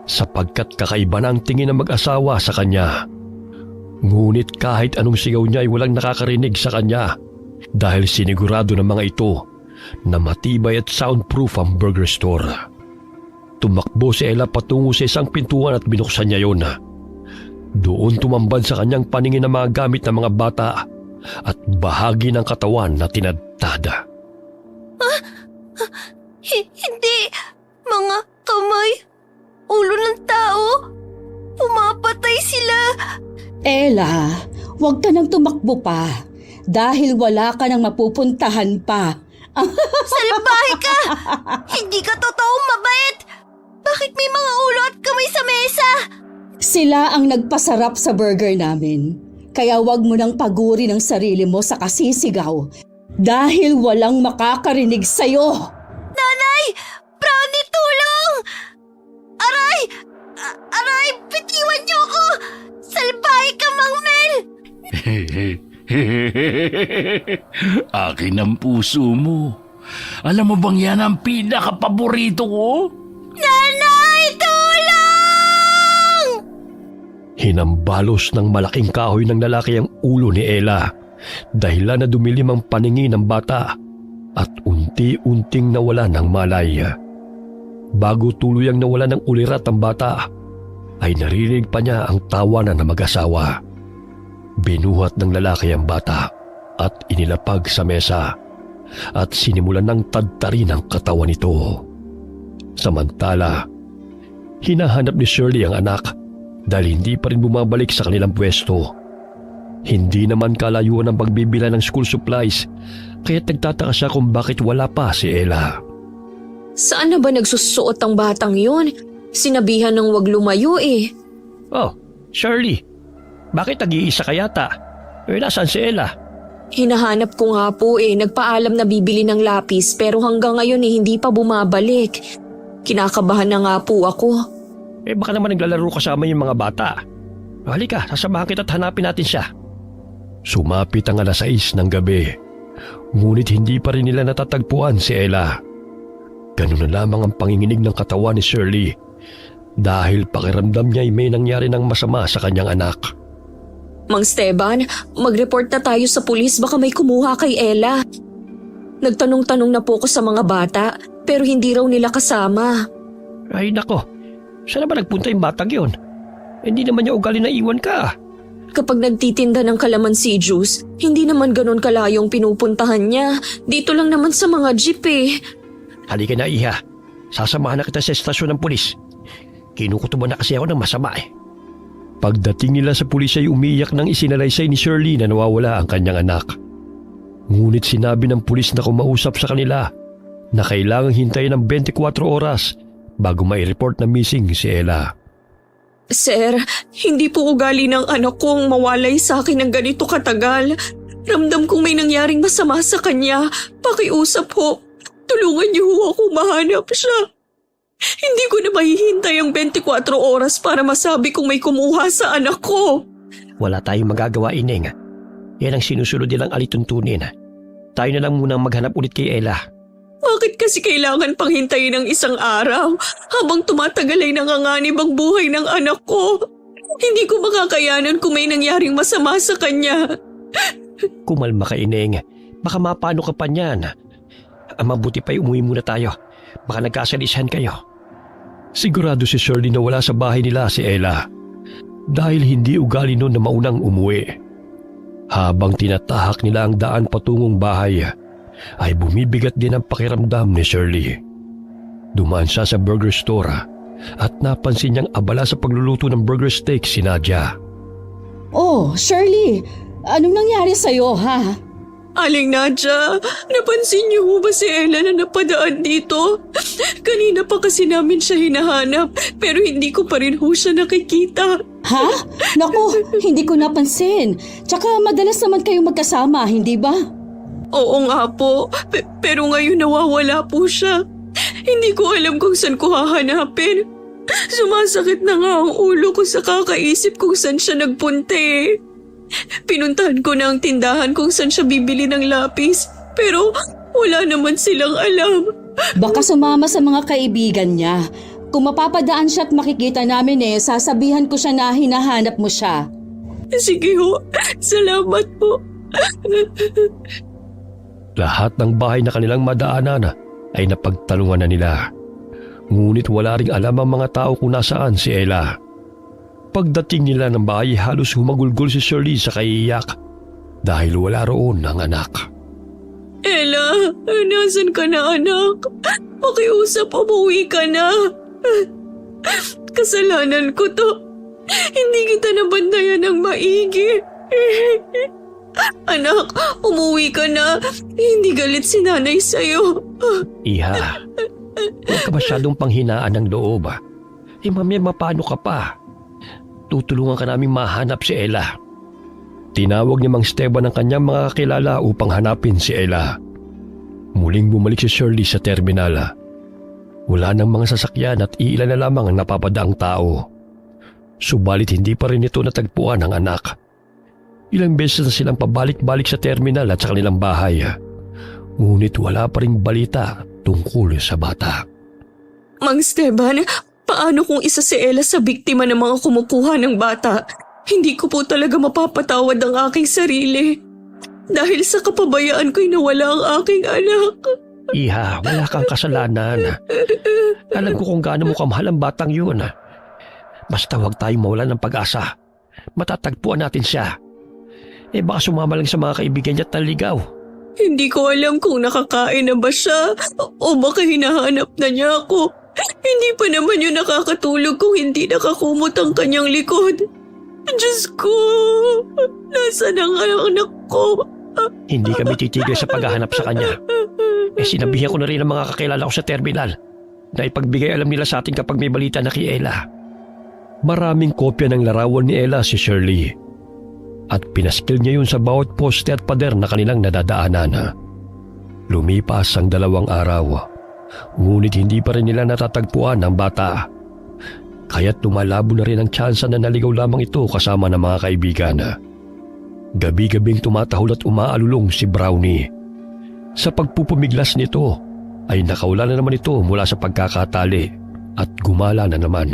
sapagkat kakaiba na ang tingin ng mag-asawa sa kanya. Ngunit kahit anong sigaw niya ay walang nakakarinig sa kanya dahil sinigurado ng mga ito na matibay at soundproof ang burger store. Tumakbo si Ella patungo sa isang pintuan at binuksan niya yon. Doon tumambad sa kanyang paningin ang mga gamit ng mga bata at bahagi ng katawan na tinadtada. Hindi. Mga kamay. Ulo ng tao. Pumapatay sila. Ella, huwag ka nang tumakbo pa dahil wala ka nang mapupuntahan pa. Salbahe ka. Hindi ka totoong mabait. Bakit may mga ulo at kamay sa mesa? Sila ang nagpasarap sa burger namin. Kaya huwag mo nang paguri ng sarili mo sa kasisigaw dahil walang makakarinig sa'yo. Nanay! Brownie, tulong! Aray! Aray! Bitiwan niyo ako! Salbahe ka, Mang Mel! Akin ang puso mo. Alam mo bang yan ang pinaka-paborito ko? Nanay! Tulong! Hinambalos ng malaking kahoy ng lalaki ang ulo ni Ella, dahilan na dumilim ang paningin ng bata at unti-unting nawala ng malay. Bago tuluyang nawala ng ulirat ang bata, ay narinig pa niya ang tawanan ng mag-asawa. Binuhat ng lalaki ang bata at inilapag sa mesa at sinimulan ng tadtarin ang katawan nito. Samantala, hinahanap ni Shirley ang anak dahil hindi pa rin bumabalik sa kanilang pwesto. Hindi naman kalayuan ang pagbibila ng school supplies kaya nagtataka siya kung bakit wala pa si Ella. Saan na ba nagsusuot ang batang yon? Sinabihan ng wag lumayo eh. Oh, Shirley, bakit nag-iisa ka yata? Nasaan si Ella? Hinahanap ko nga po eh. Nagpaalam na bibili ng lapis pero hanggang ngayon eh hindi pa bumabalik. Kinakabahan na nga po ako. Baka naman naglalaro kasama yung mga bata. Halika, sasamahan kita at hanapin natin siya. Sumapit ang 6:00 ng gabi, ngunit hindi pa rin nila natatagpuan si Ella. Ganun na lamang ang panginginig ng katawan ni Shirley dahil pakiramdam niya ay may nangyari ng masama sa kanyang anak. Mang Steban, mag-report na tayo sa pulis baka may kumuha kay Ella. Nagtanong-tanong na po ko sa mga bata, pero hindi raw nila kasama. Ay nako, saan na ba nagpunta yung batang yun? Hindi naman niya ugali na iwan ka. Kapag nagtitinda ng kalamansi juice, hindi naman ganon kalayong pinupuntahan niya. Dito lang naman sa mga jeep eh. Halika na Iha, sasamahan na kita sa estasyon ng pulis. Kinukutuban na kasi ako ng masama eh. Pagdating nila sa pulis ay umiyak nang isinalaysay ni Shirley na nawawala ang kanyang anak. Ngunit sinabi ng pulis na kumausap sa kanila na kailangang hintayin ng 24 oras bago mai-report na missing si Ella. Sir, hindi po ugali ng anak kong mawalay sa akin ng ganito katagal. Ramdam kong may nangyaring masama sa kanya. Pakiusap ho. Tulungan niyo ho ako mahanap siya. Hindi ko na mahihintay ang 24 oras para masabi kung may kumuha sa anak ko. Wala tayong magagawa, Ineng. Yan ang sinusunod nilang alituntunin. Tayo na lang munang maghanap ulit kay Ella. Bakit kasi kailangan pang hintayin ng isang araw habang tumatagal ay nanganganib ang buhay ng anak ko? Hindi ko makakayanan kung may nangyaring masama sa kanya. Kumalma ka, Ineng. Baka mapano ka pa niyan. Ang mabuti pa'y umuwi muna tayo. Baka nagkasalisan kayo. Sigurado si Shirley na wala sa bahay nila si Ella dahil hindi ugali noon na maunang umuwi. Habang tinatahak nila ang daan patungong bahay, ay bumibigat din ang pakiramdam ni Shirley. Dumaan siya sa burger store at napansin niyang abala sa pagluluto ng burger steak si Nadia. Oh, Shirley, anong nangyari sa'yo ha? Aling Nadia, napansin niyo ho ba si Ella na napadaan dito? Kanina pa kasi namin siya hinahanap pero hindi ko pa rin ho siya nakikita. Ha? Naku, hindi ko napansin. Tsaka madalas naman kayong magkasama, hindi ba? Oo nga po, pero ngayon nawawala po siya. Hindi ko alam kung saan ko hahanapin. Sumasakit na nga ang ulo ko sa kakaisip kung saan siya nagpunte. Pinuntahan ko na ang tindahan kung saan siya bibili ng lapis, pero wala naman silang alam. Baka sumama sa mga kaibigan niya. Kung mapapadaan siya at makikita namin sasabihan ko siya na hinahanap mo siya. Sige ho, salamat po. Lahat ng bahay na kanilang madaanan ay napagtalungan na nila. Ngunit wala ring alam ang mga tao kung nasaan si Ella. Pagdating nila ng bahay, halos humagulgol si Shirley sa kaiiyak dahil wala roon ang anak. Ella, nasan ka na anak? Pakiusap, umuwi ka na. Kasalanan ko to. Hindi kita nabantayan ng maigi. Anak, umuwi ka na. Hindi galit si nanay sa'yo. Iha, huwag ka masyadong panghinaan ng loob. Mamaya mapano ka pa? Tutulungan ka namin mahanap si Ella. Tinawag ni Mang Esteban ang kanyang mga kakilala upang hanapin si Ella. Muling bumalik si Shirley sa terminal. Wala nang mga sasakyan at iilan na lamang ang napapadaang tao. Subalit hindi pa rin ito natagpuan ang anak. Ilang beses na silang pabalik-balik sa terminal at sa kanilang bahay. Ngunit wala pa ring balita tungkol sa bata. Mang Esteban, paano kung isa si Ella sa biktima ng mga kumukuha ng bata? Hindi ko po talaga mapapatawad ang aking sarili. Dahil sa kapabayaan ko'y nawala ang aking anak. Iha, wala kang kasalanan. Alam ko kung gaano mo kamahal ang batang yun. Basta huwag tayong mawalan ng pag-asa. Matatagpuan natin siya. Baka sumama lang sa mga kaibigan niya at naligaw. Hindi ko alam kung nakakain na ba siya o baka hinahanap na niya ako. Hindi pa naman yun nakakatulog kung hindi nakakumot ang kanyang likod. Diyos ko, nasaan ang anak ko? Hindi kami titigil sa paghahanap sa kanya. Sinabihan ko na rin ang mga kakilala ko sa terminal na ipagbigay alam nila sa atin kapag may balita na kay Ella. Maraming kopya ng larawan ni Ella si Shirley at pinaskil niya yun sa bawat poste at pader na kanilang nadadaanan. Lumipas ang 2 araw, ngunit hindi pa rin nila natatagpuan ang bata. Kaya't lumalabo na rin ang tsansa na naligaw lamang ito kasama ng mga kaibigan. Gabi-gabing tumatahol at umaalulong si Brownie. Sa pagpupumiglas nito ay nakawala na naman ito mula sa pagkakatali at gumala na naman.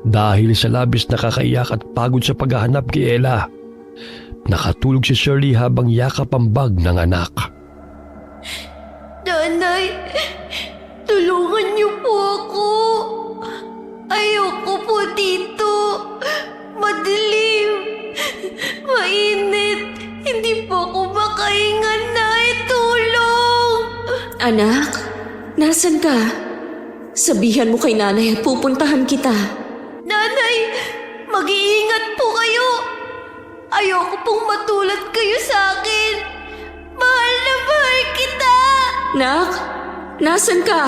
Dahil sa labis na kakaiyak at pagod sa paghahanap kay Ella, nakatulog si Shirley habang yakap ang bag ng anak. Nanay, tulungan niyo po ako. Ayoko po dito. Madilim. Mainit. Hindi po ako makahinga, Nay. Tulong! Anak, nasan ka? Sabihan mo kay nanay at pupuntahan kita. Nanay, mag-iingat po kayo. Ayoko pong matulad kayo sa akin. Mahal na mahal kita. Nak, nasan ka?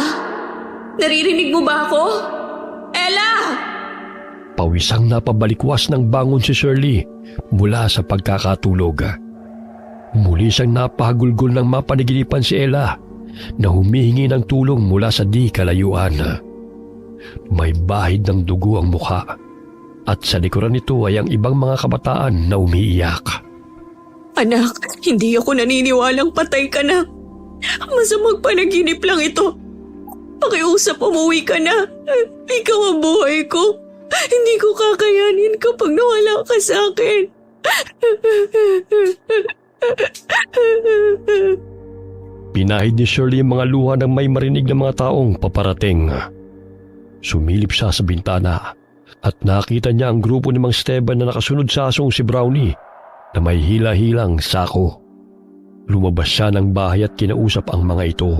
Naririnig mo ba ako? Ella! Pawisang napabalikwas ng bangon si Shirley mula sa pagkakatulog. Muli siyang napahagulgol ng mapanaginipan si Ella na humihingi ng tulong mula sa di kalayuan. May bahid ng dugo ang mukha at sa likuran nito ay ang ibang mga kabataan na umiiyak. Anak, hindi ako naniniwalang patay ka na. Masamang panaginip lang ito. Pakiusap, umuwi ka na. Ikaw ang buhay ko. Hindi ko kakayanin kapag nawala ka sa akin. Pinahid ni Shirley ang mga luha ng may marinig na mga taong paparating. Sumilip siya sa bintana at nakita niya ang grupo ni Mang Esteban na nakasunod sa asong si Brownie na may hila-hilang sako. Lumabas siya ng bahay at kinausap ang mga ito.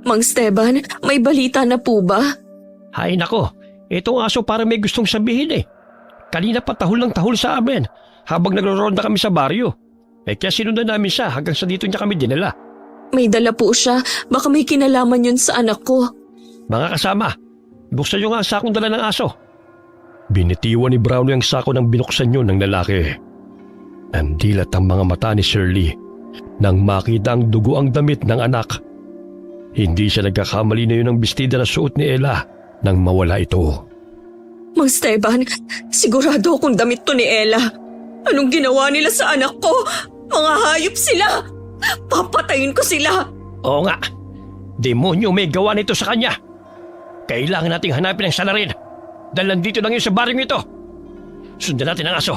Mang Esteban, may balita na po ba? Hay nako, itong aso para may gustong sabihin eh. Kanina pa tahol ng tahol sa amin habang nagro-ronda kami sa baryo. Kaya sinundan namin siya hanggang sa dito niya kami dinala. May dala po siya. Baka may kinalaman yun sa anak ko. Mga kasama, buksan niyo nga ang sakong dala ng aso. Binitiwan ni Brownie ang sako ng binuksan niyo ng lalaki. Nandilat ang mga mata ni Shirley nang makita ang dugo ang damit ng anak. Hindi siya nagkakamali na yun ang bestida na suot ni Ella nang mawala ito. Mang Esteban, sigurado akong damit to ni Ella. Anong ginawa nila sa anak ko? Mga hayop sila! Papatayin ko sila! Oo nga, demonyo may gawa nito sa kanya. Kailangan nating hanapin ang salarin dahil nandito lang yun sa baryong ito. Sundan natin ang aso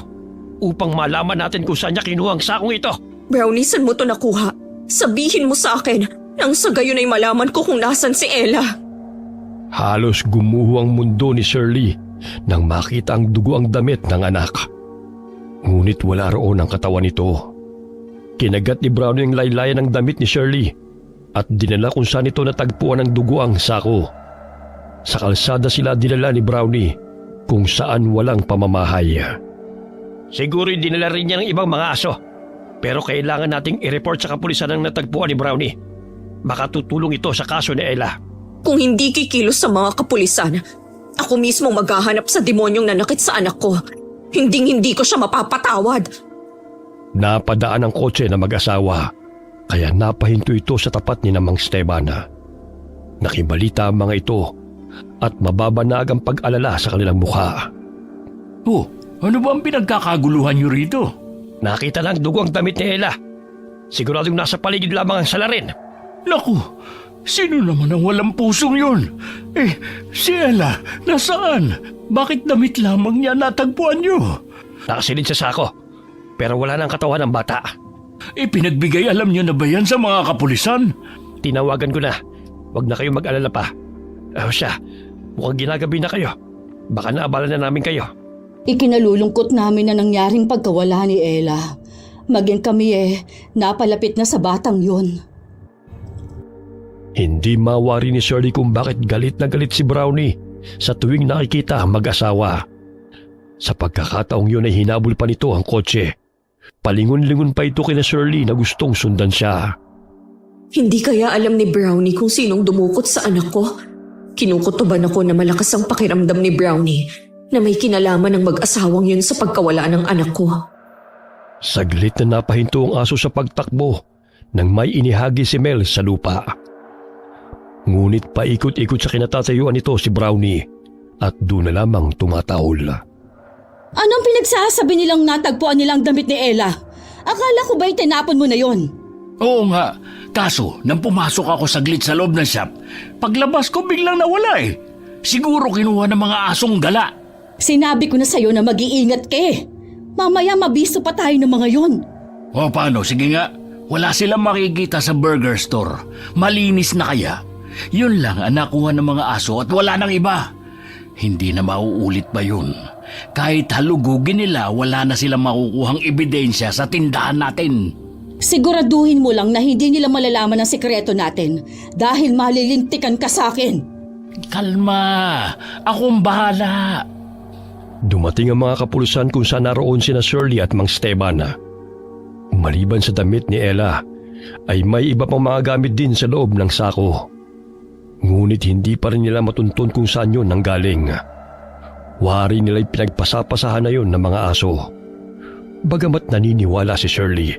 upang malaman natin kung saan niya kinuha ang sakong ito. Brownie, saan mo to nakuha? Sabihin mo sa akin nang sa gayon ay malaman ko kung nasan si Ella. Halos gumuho ang mundo ni Shirley nang makita ang dugo ang damit ng anak. Ngunit wala roon ang katawan nito. Kinagat ni Brownie ang laylayan ng damit ni Shirley at dinala kung saan ito natagpuan ng dugo ang sako. Sa kalsada sila dinala ni Brownie kung saan walang pamamahay. Siguro dinala rin niya ng ibang mga aso. Pero kailangan nating i-report sa kapulisan ang natagpuan ni Brownie. Baka tutulong ito sa kaso ni Ella. Kung hindi kikilos sa mga kapulisan, ako mismo maghahanap sa demonyong nanakit sa anak ko. Hindi ko siya mapapatawad. Napadaan ang kotse na mag-asawa kaya napahinto ito sa tapat ni Mang Esteban. Nakibalita ang mga ito at mababanag ang pag-alala sa kanilang mukha. Oh, ano ba ang pinagkakaguluhan niyo rito? Nakita lang dugo ang damit ni Ella. Siguradong nasa paligid lamang ang salarin. Naku, sino naman ang walang pusong yun? Si Ella, nasaan? Bakit damit lamang niya natagpuan niyo? Nakasilid sa sako, pero wala nang katawan ng bata. Pinagbigay alam niyo na ba yan sa mga kapulisan? Tinawagan ko na. Huwag na kayo mag-alala pa. Siya, mukhang ginagabi na kayo. Baka naabala na namin kayo. Ikinalulungkot namin na nangyaring pagkawala ni Ella. Maging kami napalapit na sa batang yun. Hindi mawari ni Shirley kung bakit galit na galit si Brownie sa tuwing nakikita ang mag-asawa. Sa pagkakataong yun ay hinabol pa nito ang kotse. Palingon-lingon pa ito kina Shirley na gustong sundan siya. Hindi kaya alam ni Brownie kung sinong dumukot sa anak ko? Kinukutuban ako na malakas ang pakiramdam ni Brownie na may kinalaman ng mag-asawang yun sa pagkawala ng anak ko. Saglit na napahinto ang aso sa pagtakbo nang may inihagi si Mel sa lupa. Ngunit paikot-ikot sa kinatatayuan nito si Brownie at doon na lamang tumataol. Anong pinagsasabi nilang natagpuan nilang damit ni Ella? Akala ko ba'y tinapon mo na yon? Oo nga, kaso nang pumasok ako saglit sa loob ng shop, paglabas ko biglang nawala Siguro kinuha ng mga asong gala. Sinabi ko na sa'yo na mag-iingat ka Mamaya mabisto pa tayo ng mga yon. O paano, sige nga, Wala silang makikita sa burger store. Malinis na kaya. Yun lang ang nakuha ng mga aso at wala nang iba. Hindi na mauulit pa yun. Kahit halugugin nila, wala na silang makukuhang ebidensya sa tindahan natin. Siguraduhin mo lang na hindi nila malalaman ang sikreto natin dahil malilintikan ka sa akin. Kalma, akong bahala. Dumating ang mga kapulisan kung saan naroon sina Shirley at Mang Esteban. Maliban sa damit ni Ella, ay may iba pang mga gamit din sa loob ng sako. Ngunit hindi pa rin nila matuntun kung saan yun nanggaling. Wari nila'y pinagpasapasahan na yun ng mga aso. Bagamat naniniwala si Shirley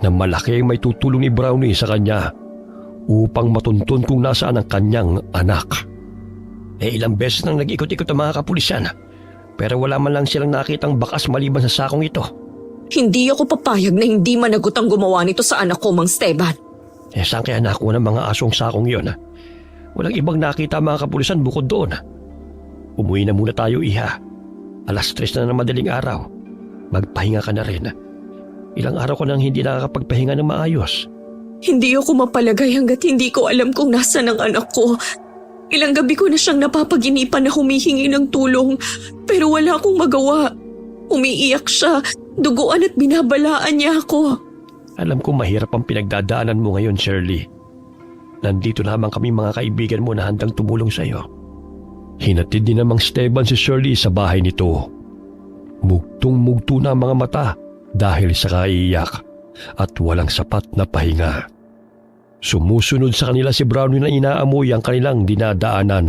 na malaki ang may tutulong ni Brownie sa kanya upang matuntun kung nasaan ang kanyang anak. Ilang beses nang nag-ikot-ikot ang mga kapulisan, pero wala man lang silang nakitang bakas maliban sa sakong ito. Hindi ako papayag na hindi managot ang gumawa nito sa anak ko, Mang Esteban. Saan kaya nakuha ng mga asong sakong yun? Walang ibang nakita mga kapulisan bukod doon. Umuwi na muna tayo, Iha. 3:00 na ng madaling araw. Magpahinga ka na rin. Ilang araw ko nang hindi nakakapagpahinga ng maayos. Hindi ako mapalagay hanggat hindi ko alam kung nasaan ang anak ko. Ilang gabi ko na siyang napapaginipan na humihingi ng tulong, pero wala akong magawa. Umiiyak siya, duguan at binabalaan niya ako. Alam ko mahirap ang pinagdadaanan mo ngayon, Shirley. Nandito lamang kami mga kaibigan mo na handang tumulong sa iyo. Hinatid din namang Esteban si Shirley sa bahay nito. Mugtong-mugto na ang mga mata dahil sa kaiiyak at walang sapat na pahinga. Sumusunod sa kanila si Brownie na inaamoy ang kanilang dinadaanan.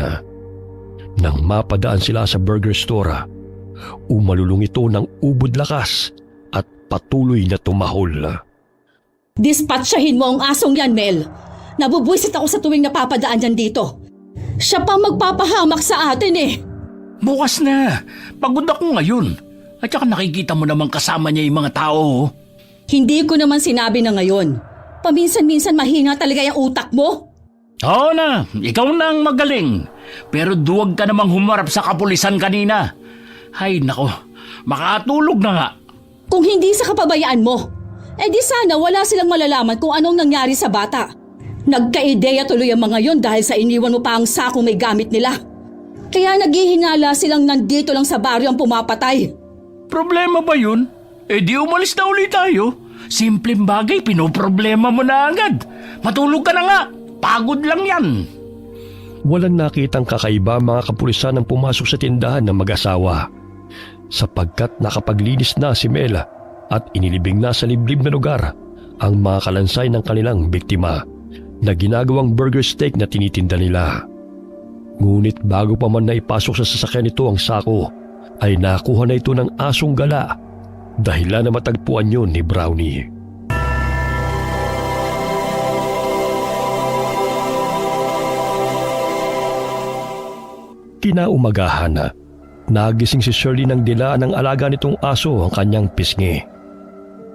Nang mapadaan sila sa burger store, umalulong ito ng ubod lakas at patuloy na tumahol. Dispatchahin mo ang asong yan, Mel. Nabubwisit ako sa tuwing napapadaan yan dito. Siya pa magpapahamak sa atin eh. Bukas na. Pagod ako ngayon. At saka nakikita mo namang kasama niya yung mga tao. Hindi ko naman sinabi na ngayon. Paminsan-minsan mahina talaga yung utak mo. Oo na, ikaw na ang magaling. Pero duwag ka namang humarap sa kapulisan kanina. Hay nako, makatulog na nga. Kung hindi sa kapabayaan mo, di sana wala silang malalaman kung anong nangyari sa bata. Nagka-ideya tuloy ang mga yon dahil sa iniwan mo pa ang sakong may gamit nila. Kaya naghihinala silang nandito lang sa baryo ang pumapatay. Problema ba yun? Di umalis na ulit tayo. Simpleng bagay, pinoproblema mo na agad. Matulog ka na nga. Pagod lang yan. Walang nakitang kakaiba ang mga kapulisan nang pumasok sa tindahan ng mag-asawa. Sapagkat nakapaglinis na si Mela at inilibing na sa liblib na lugar ang mga kalansay ng kanilang biktima na ginagawang burger steak na tinitinda nila. Ngunit bago pa man na ipasok sa sasakyan nito ang sako, ay nakuha na ito ng asong gala dahilan na matagpuan yun ni Brownie. Kinaumagahan, nagising si Shirley nang dilaan ng alaga nitong aso ang kanyang pisngi.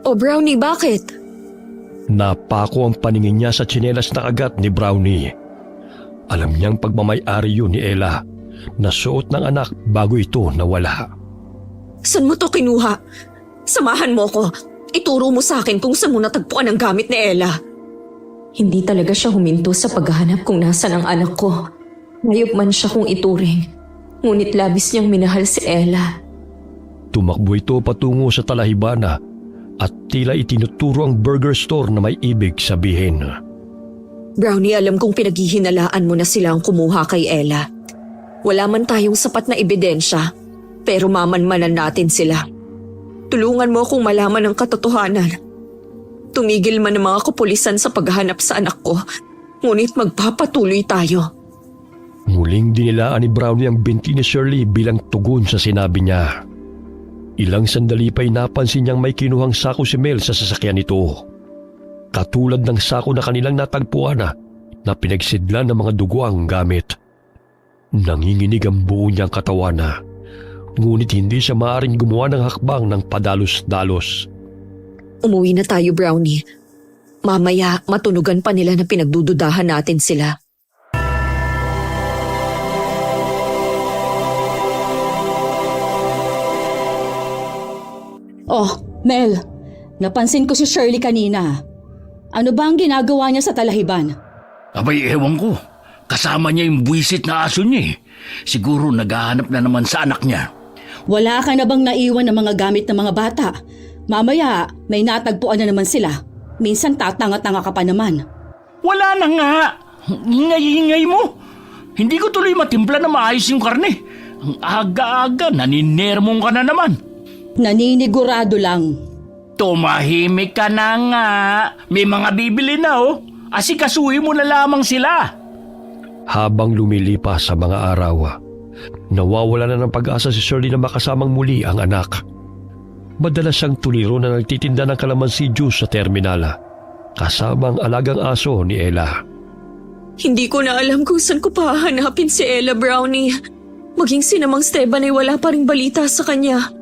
O Brownie, bakit? Napako ang paningin niya sa tsinelas na kagat ni Brownie. Alam niyang pagmamay-ari yun ni Ella na suot ng anak bago ito nawala. Saan mo to kinuha? Samahan mo ko. Ituro mo sa akin kung saan mo natagpuan ang gamit ni Ella. Hindi talaga siya huminto sa paghahanap kung nasan ang anak ko. Hayop man siya kung ituring. Ngunit labis niyang minahal si Ella. Tumakbo ito patungo sa talahibana at tila itinuturo ang burger store na may ibig sabihin. Brownie, alam kong pinaghihinalaan mo na sila ang kumuha kay Ella. Wala man tayong sapat na ebidensya, pero mamanmanan natin sila. Tulungan mo akong malaman ang katotohanan. Tumigil man ang mga kapulisan sa paghahanap sa anak ko, ngunit magpapatuloy tayo. Muling dinilaan ni Brownie ang binti ni Shirley bilang tugon sa sinabi niya. Ilang sandali pa'y napansin niyang may kinuhang sako si Mel sa sasakyan nito. Katulad ng sako na kanilang natagpuan na pinagsidlan ng mga dugo ang gamit. Nanginginig ang buo niyang katawan ngunit hindi siya maaaring gumawa ng hakbang ng padalos-dalos. Umuwi na tayo, Brownie. Mamaya matunugan pa nila na pinagdududahan natin sila. Oh, Mel, napansin ko si Shirley kanina. Ano ba ang ginagawa niya sa talahiban? Abay, ewan ko. Kasama niya yung buwisit na aso niya eh. Siguro naghahanap na naman sa anak niya. Wala ka na bang naiwan ng mga gamit ng mga bata? Mamaya, may natagpuan na naman sila. Minsan tatanga-tanga ka pa naman. Wala na nga. Hingay-hingay mo. Hindi ko tuloy matimpla na maayos yung karne. Ang aga-aga, naninermong ka na naman. Naninigurado lang. Tumahimik ka na nga. May mga bibili na oh. Asikasuhin mo na lamang sila. Habang lumilipas sa mga araw, nawawala na ng pag-asa si Shirley na makasamang muli ang anak. Madalas siyang tuliro na nagtitinda ng kalamansi juice sa terminal, kasama ang alagang aso ni Ella. Hindi ko na alam kung saan ko pahanapin si Ella, Brownie. Maging si Namang Esteban ay wala pa ring balita sa kanya.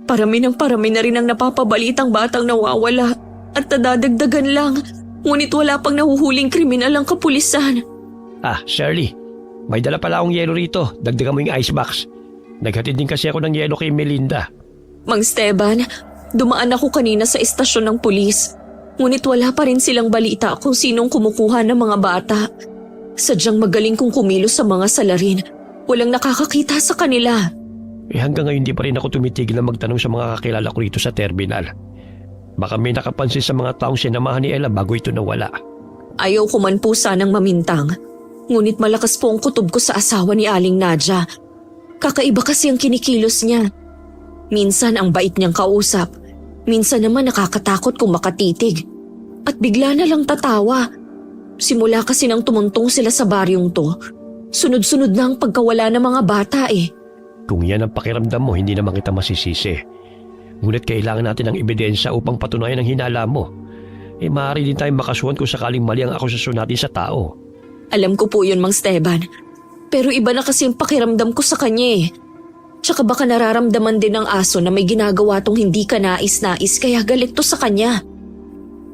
Parami na rin ang napapabalitang batang nawawala at nadadagdagan lang. Ngunit wala pang nahuhuling kriminal ang kapulisan. Shirley, may dala pala akong yelo rito. Dagdagan mo yung icebox. Naghatid din kasi ako ng yelo kay Melinda. Mang Esteban, dumaan ako kanina sa istasyon ng pulis. Ngunit wala pa rin silang balita kung sinong kumukuha ng mga bata. Sadyang magaling kong kumilos sa mga salarin. Walang nakakakita sa kanila. Hanggang ngayon di pa rin ako tumitigil na magtanong sa mga kakilala ko rito sa terminal. Baka may nakapansin sa mga taong sinamahan ni Ella bago ito nawala. Ayaw ko man po sanang mamintang. Ngunit malakas po ang kutob ko sa asawa ni Aling Nadia. Kakaiba kasi ang kinikilos niya. Minsan ang bait niyang kausap. Minsan naman nakakatakot kung makatitig. At bigla na lang tatawa. Simula kasi nang tumuntong sila sa baryong to, sunod-sunod na ang pagkawala ng mga bata eh. Kung yan ang pakiramdam mo, hindi naman kita masisisi. Ngunit kailangan natin ng ebidensya upang patunayan ang hinala mo. Maaari din tayong makasuhan kung sakaling mali ang akusasyon natin sa tao. Alam ko po yun, Mang Esteban. Pero iba na kasi ang pakiramdam ko sa kanya eh. Tsaka baka nararamdaman din ng aso na may ginagawa tong hindi ka nais-nais kaya galit to sa kanya.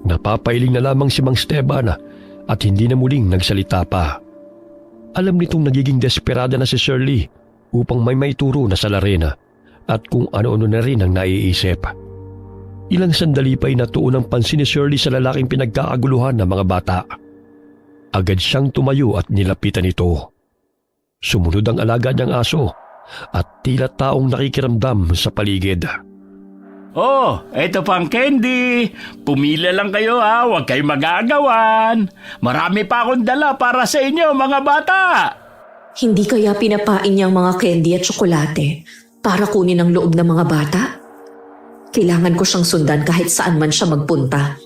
Napapailing na lamang si Mang Esteban at hindi na muling nagsalita pa. Alam nitong nagiging desperada na si Shirley upang may maituro na salarin at kung ano-ano na rin ang naiisip. Ilang sandali pa ay natuon ang pansin ni Shirley sa lalaking pinagkakaguluhan ng mga bata. Agad siyang tumayo at nilapitan ito. Sumunod ang alaga niyang aso at tila taong nakikiramdam sa paligid. Oh, eto pang candy. Pumila lang kayo ha, huwag kayong magagawan. Marami pa akong dala para sa inyo mga bata. Hindi kaya pinapain niya ang mga candy at tsokolate para kunin ang loob ng mga bata? Kailangan ko siyang sundan kahit saan man siya magpunta.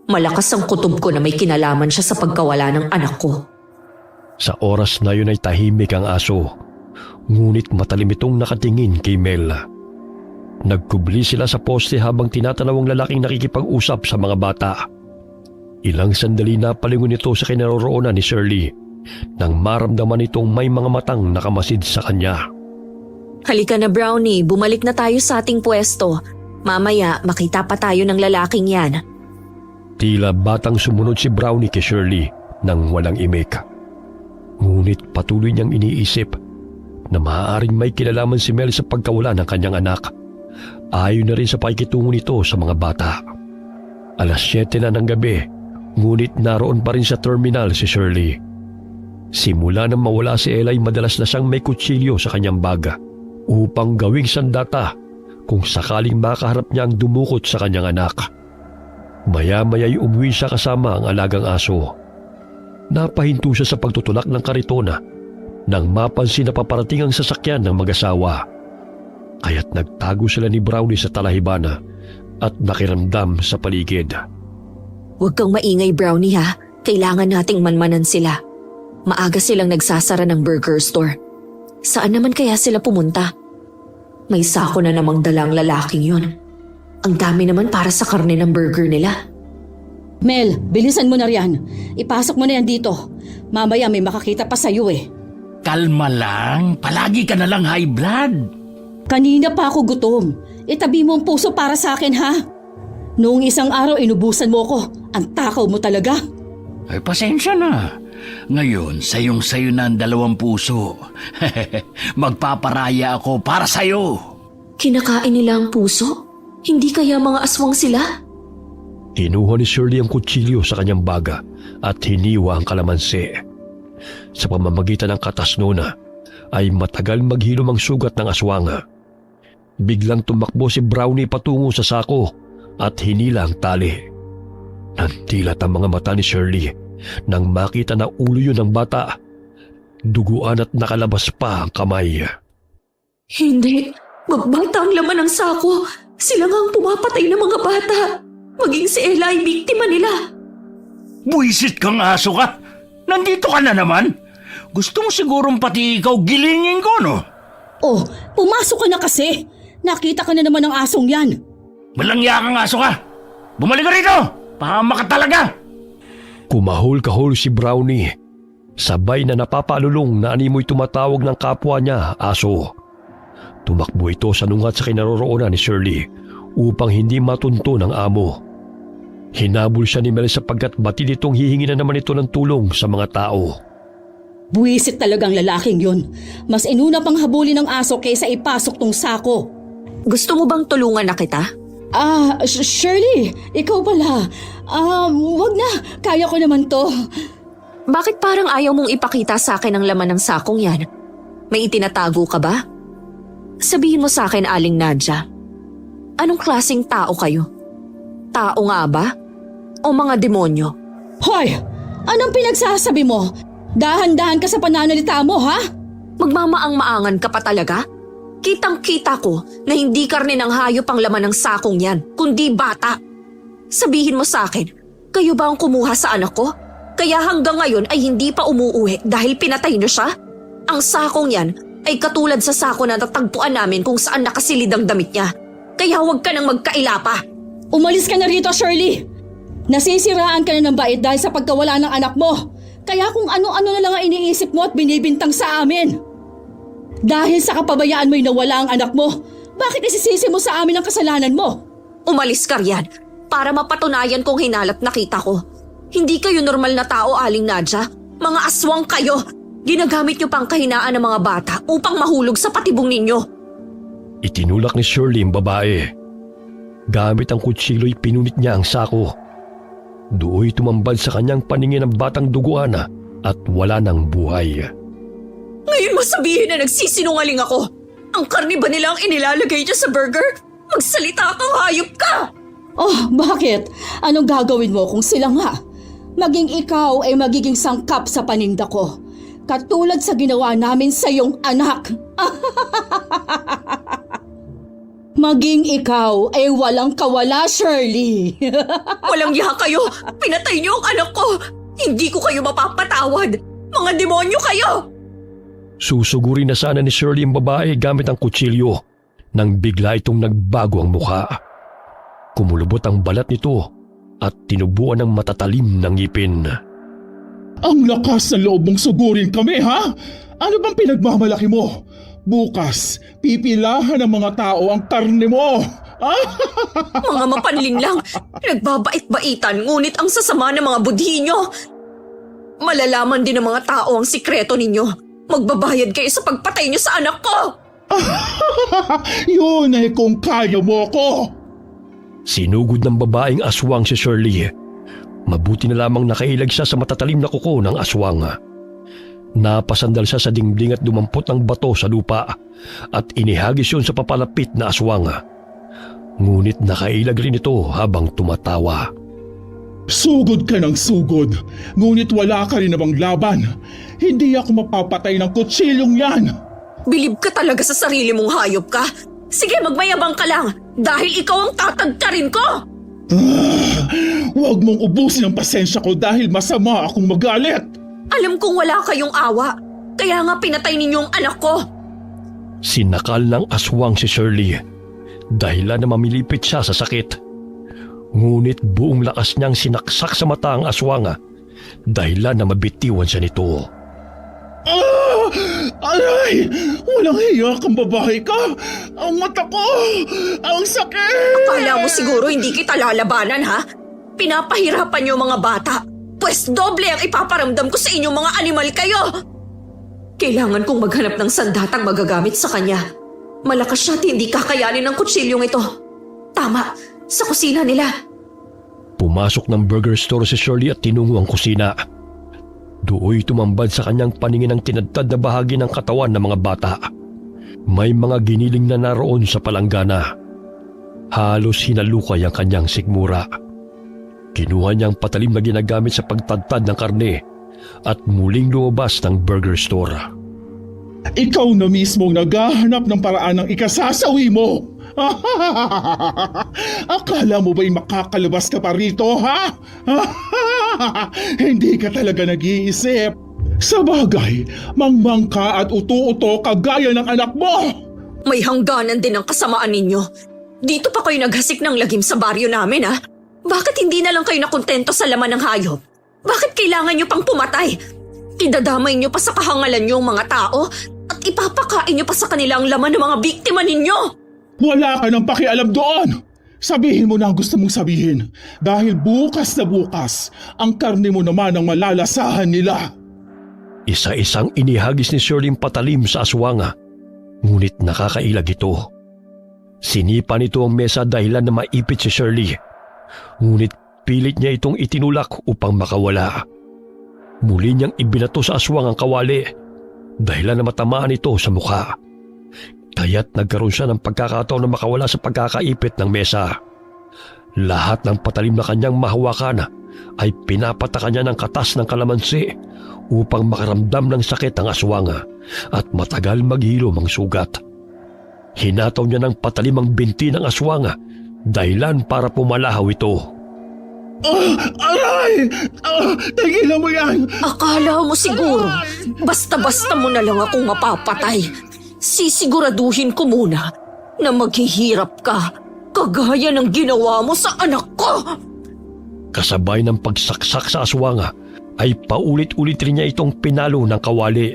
Malakas ang kutob ko na may kinalaman siya sa pagkawala ng anak ko. Sa oras na yun ay tahimik ang aso, ngunit matalim itong nakatingin kay Mel. Nagkubli sila sa poste habang tinatanaw ang lalaking nakikipag-usap sa mga bata. Ilang sandali na palingon ito sa kinaroroonan ni Shirley nang maramdaman itong may mga matang nakamasid sa kanya. Halika na, Brownie, bumalik na tayo sa ating pwesto. Mamaya makita pa tayo ng lalaking yan. Tila batang sumunod si Brownie kay Shirley nang walang imik. Ngunit patuloy niyang iniisip na maaaring may kinalaman si Mel sa pagkawala ng kanyang anak. Ayon na rin sa pakikitungo nito sa mga bata. Alas 7 na ng gabi, ngunit naroon pa rin sa terminal si Shirley. Simula nang mawala si Ella ay madalas na siyang may kutsilyo sa kanyang baga upang gawing sandata kung sakaling makaharap niya ang dumukot sa kanyang anak. Maya-maya'y umuwi siya kasama ang alagang aso. Napahinto siya sa pagtutulak ng karitona nang mapansin na paparating ang sasakyan ng mag-asawa. Kaya't nagtago sila ni Brownie sa talahibana at nakiramdam sa paligid. Huwag kang maingay, Brownie ha. Kailangan nating manmanan sila. Maaga silang nagsasara ng burger store. Saan naman kaya sila pumunta? May sako na namang dalang lalaking yun. Ang dami naman para sa karne ng burger nila. Mel, bilisan mo na riyan. Ipasok mo na yan dito. Mamaya may makakita pa sa'yo eh. Kalma lang, palagi ka na lang high blood. Kanina pa ako gutom. Itabi mo ang puso para sa akin ha. Noong isang araw inubusan mo ko. Ang takaw mo talaga. Ay, pasensya na. Ngayon, sayong-sayo na ang 2 puso. Magpaparaya ako para sa'yo. Kinakain nila ang puso? Hindi kaya mga aswang sila? Kinuha ni Shirley ang kutsilyo sa kanyang baga at hiniwa ang kalamansi. Sa pamamagitan ng katas nuna ay matagal maghilom ang sugat ng aswang. Biglang tumakbo si Brownie patungo sa sako at hinila ang tali. Nantilat ang mga mata ni Shirley nang makita na ulo yun ng bata. Duguan at nakalabas pa ang kamay. Hindi. Bata ang laman ng sako. Sila nga ang pumapatay ng mga bata. Maging si Ella ay biktima nila. Buisit kang aso ka! Nandito ka na naman! Gusto mo sigurong pati ikaw gilingin ko, no? Oh, pumasok ka na kasi. Nakita ka na naman ng asong yan. Malangya kang aso ka! Bumalik ka rito! Pahama ka talaga! Kumahol-kahol si Brownie. Sabay na napapalulong na animoy tumatawag ng kapwa niya, aso. Tumakbo ito sa nungat sa kinaroroonan ni Shirley upang hindi matunto ng amo. Hinabol siya ni Mel sapagkat batid itong hihingi na naman ito ng tulong sa mga tao. Buwisit talagang lalaking yun. Mas inuna pang habulin ng aso kaysa ipasok tong sako. Gusto mo bang tulungan na kita? Shirley, ikaw pala. Wag na. Kaya ko naman to. Bakit parang ayaw mong ipakita sa akin ang laman ng sakong yan? May itinatago ka ba? Sabihin mo sa akin, Aling Nadja. Anong klaseng tao kayo? Tao nga ba? O mga demonyo? Hoy! Anong pinagsasabi mo? Dahan-dahan ka sa pananalita mo, ha? Magmamaang-maangan ka pa talaga? Kitang-kita ko na hindi karne ng hayop ang laman ng sakong yan, kundi bata. Sabihin mo sa akin, kayo ba ang kumuha sa anak ko? Kaya hanggang ngayon ay hindi pa umuuwi dahil pinatay niyo siya? Ang sakong yan ay katulad sa sako na natagpuan namin kung saan nakasilid ang damit niya. Kaya huwag ka nang magkaila pa. Umalis ka na rito, Shirley! Nasisiraan ka na ng bait dahil sa pagkawala ng anak mo. Kaya kung ano-ano na lang ang iniisip mo at binibintang sa amin. Dahil sa kapabayaan mo'y nawala ang anak mo, bakit isisisi mo sa amin ang kasalanan mo? Umalis ka riyan para mapatunayan kong hinalat nakita ko. Hindi kayo normal na tao, Aling Nadja. Mga aswang kayo. Ginagamit niyo pang kahinaan ng mga bata upang mahulog sa patibong ninyo. Itinulak ni Shirley ang babae. Gamit ang kutsilo'y pinunit niya ang sako. Dooy tumambad sa kanyang paningin ang batang duguan at wala ng buhay. Ngayon mo sabihin na nagsisinungaling ako. Ang karne ba nila ang inilalagay niya sa burger? Magsalita kang hayop ka! Oh, bakit? Anong gagawin mo kung sila nga? Maging ikaw ay magiging sangkap sa paninda ko. Katulad sa ginawa namin sa iyong anak. Maging ikaw ay walang kawala, Shirley. Walang iya kayo! Pinatay niyo ang anak ko! Hindi ko kayo mapapatawad! Mga demonyo kayo! Susugurin na sana ni Shirley ang babae gamit ang kutsilyo nang bigla itong nagbago ang mukha. Kumulubot ang balat nito at tinubuan ng matatalim ng ngipin. Ang lakas ng loob mong sugurin kami, ha? Ano bang pinagmamalaki mo? Bukas, pipilahan ng mga tao ang karne mo. Mga mapanling lang, nagbabait-baitan ngunit ang sasama ng mga budhi nyo. Malalaman din ng mga tao ang sikreto ninyo. Magbabayad kayo sa pagpatay nyo sa anak ko. Yun ay kung kaya mo ko. Sinugod ng babaeng aswang si Shirley. Mabuti na lamang nakailag siya sa matatalim na kuko ng aswang. Napasandal siya sa dingding at dumampot ng bato sa lupa at inihagis yun sa papalapit na aswang. Ngunit nakailag rin ito habang tumatawa. Sugod ka ng sugod, ngunit wala ka rin namang laban. Hindi ako mapapatay ng kutsilyong yan. Bilib ka talaga sa sarili mong hayop ka. Sige, magmayabang ka lang dahil ikaw ang tatagtarin ko. Huwag mong ubusin ang pasensya ko dahil masama akong magalit. Alam kong wala kayong awa, kaya nga pinatay ninyo ang anak ko. Sinakal ng aswang si Shirley. Dahilan na mamilipit siya sa sakit. Ngunit buong lakas niyang sinaksak sa mata ang aswang dahilan na mabitiwan siya nito. Aray! Walang hiya kang babae ka! Ang mata ko! Ang sakit! Akala mo siguro hindi kita lalabanan, ha? Pinapahirapan niyo mga bata. Pwes doble ang ipaparamdam ko sa inyong mga animal kayo! Kailangan kong maghanap ng sandatang magagamit sa kanya. Malakas siya at hindi kakayanin ng kutsilyong ito. Tama, sa kusina nila. Pumasok ng burger store si Shirley at tinungo ang kusina. Dooy tumambad sa kanyang paningin ang tinadtad na bahagi ng katawan ng mga bata. May mga giniling na naroon sa palanggana. Halos hinalukay ang kanyang sikmura. Kinuha niyang patalim na ginagamit sa pagtadtad ng karne at muling lumabas ng burger store. Ikaw na mismong naghahanap ng paraan ng ikasasawi mo. Akala mo ba'y makakalabas ka pa rito, ha? Hindi ka talaga nag-iisip. Sa bagay, mangmang ka at uto-uto kagaya ng anak mo. May hangganan din ang kasamaan ninyo. Dito pa kayo naghasik ng lagim sa baryo namin, ha? Bakit hindi na lang kayo nakontento sa laman ng hayop? Bakit kailangan nyo pang pumatay? Idadamay nyo pa sa kahangalan nyo ang mga tao at ipapakain nyo pa sa kanila ang laman ng mga biktima ninyo. Wala ka nang pakialam doon. Sabihin mo na ang gusto mong sabihin. Dahil bukas na bukas, ang karne mo naman ang malalasahan nila. Isa-isang inihagis ni Shirley patalim sa aswanga. Ngunit nakakailag ito. Sinipa nito ang mesa dahilan na maipit si Shirley. Ngunit pilit niya itong itinulak upang makawala. Muli niyang ibinato sa aswang ang kawali dahilan na matamaan ito sa mukha. Kaya't nagkaroon siya ng pagkakataon na makawala sa pagkakaipit ng mesa. Lahat ng patalim na kanyang mahawakan ay pinapatakan niya ng katas ng kalamansi upang makaramdam ng sakit ang aswanga at matagal maghilom ang sugat. Hinataw niya ng patalim ang binti ng aswanga dahilan para pumalahaw ito. Aray! Tigilan mo yan! Akala mo siguro, basta-basta mo na lang akong mapapatay. Sisiguraduhin ko muna na maghihirap ka kagaya ng ginawa mo sa anak ko. Kasabay ng pagsaksak sa aswanga ay paulit-ulit rin niya itong pinalo ng kawali.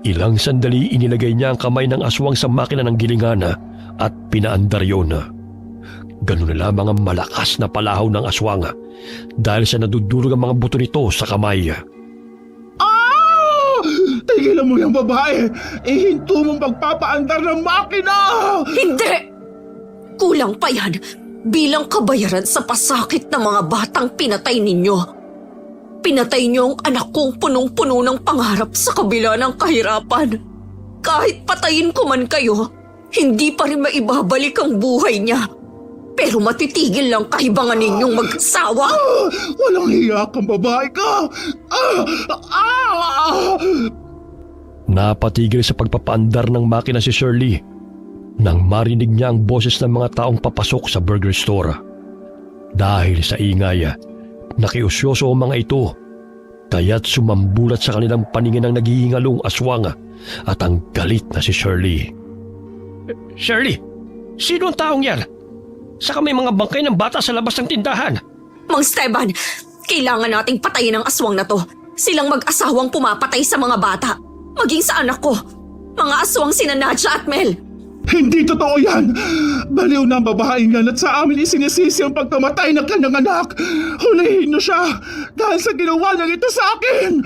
Ilang sandali inilagay niya ang kamay ng aswang sa makina ng gilingan at pinaandar yun. Ganun na lamang ang malakas na palahaw ng aswanga dahil sa nadudurog ang mga buto nito sa kamay. Tigilan mo yung babae! Ihinto mong pagpapaandar ng makina! Hindi! Kulang pa yan bilang kabayaran sa pasakit ng mga batang pinatay ninyo. Pinatay niyo ang anak kong punong-puno ng pangarap sa kabila ng kahirapan. Kahit patayin ko man kayo, hindi pa rin maibabalik ang buhay niya. Pero matitigil lang kahibangan ninyong mag-asawa. Walang hiya kang babae ka! Napatigil sa pagpapaandar ng makina si Shirley nang marinig niya ang boses ng mga taong papasok sa burger store. Dahil sa ingay, nakiusyoso ang mga ito, kaya't sumambulat sa kanilang paningin ang naghihingalong aswanga at ang galit na si Shirley. Shirley, sino ang taong yan? Saka may mga bangkay ng bata sa labas ng tindahan. Mang Esteban, kailangan nating patayin ang aswang na to. Silang mag-asawang pumapatay sa mga bata. Maging sa anak ko. Mga aswang sina Nadja at Mel. Hindi totoo yan! Baliw na ang babaeng yan at sa amin isinisisi ang pagkamatay ng kanyang anak! Hulihin niyo siya dahil sa ginawa niya ito sa akin!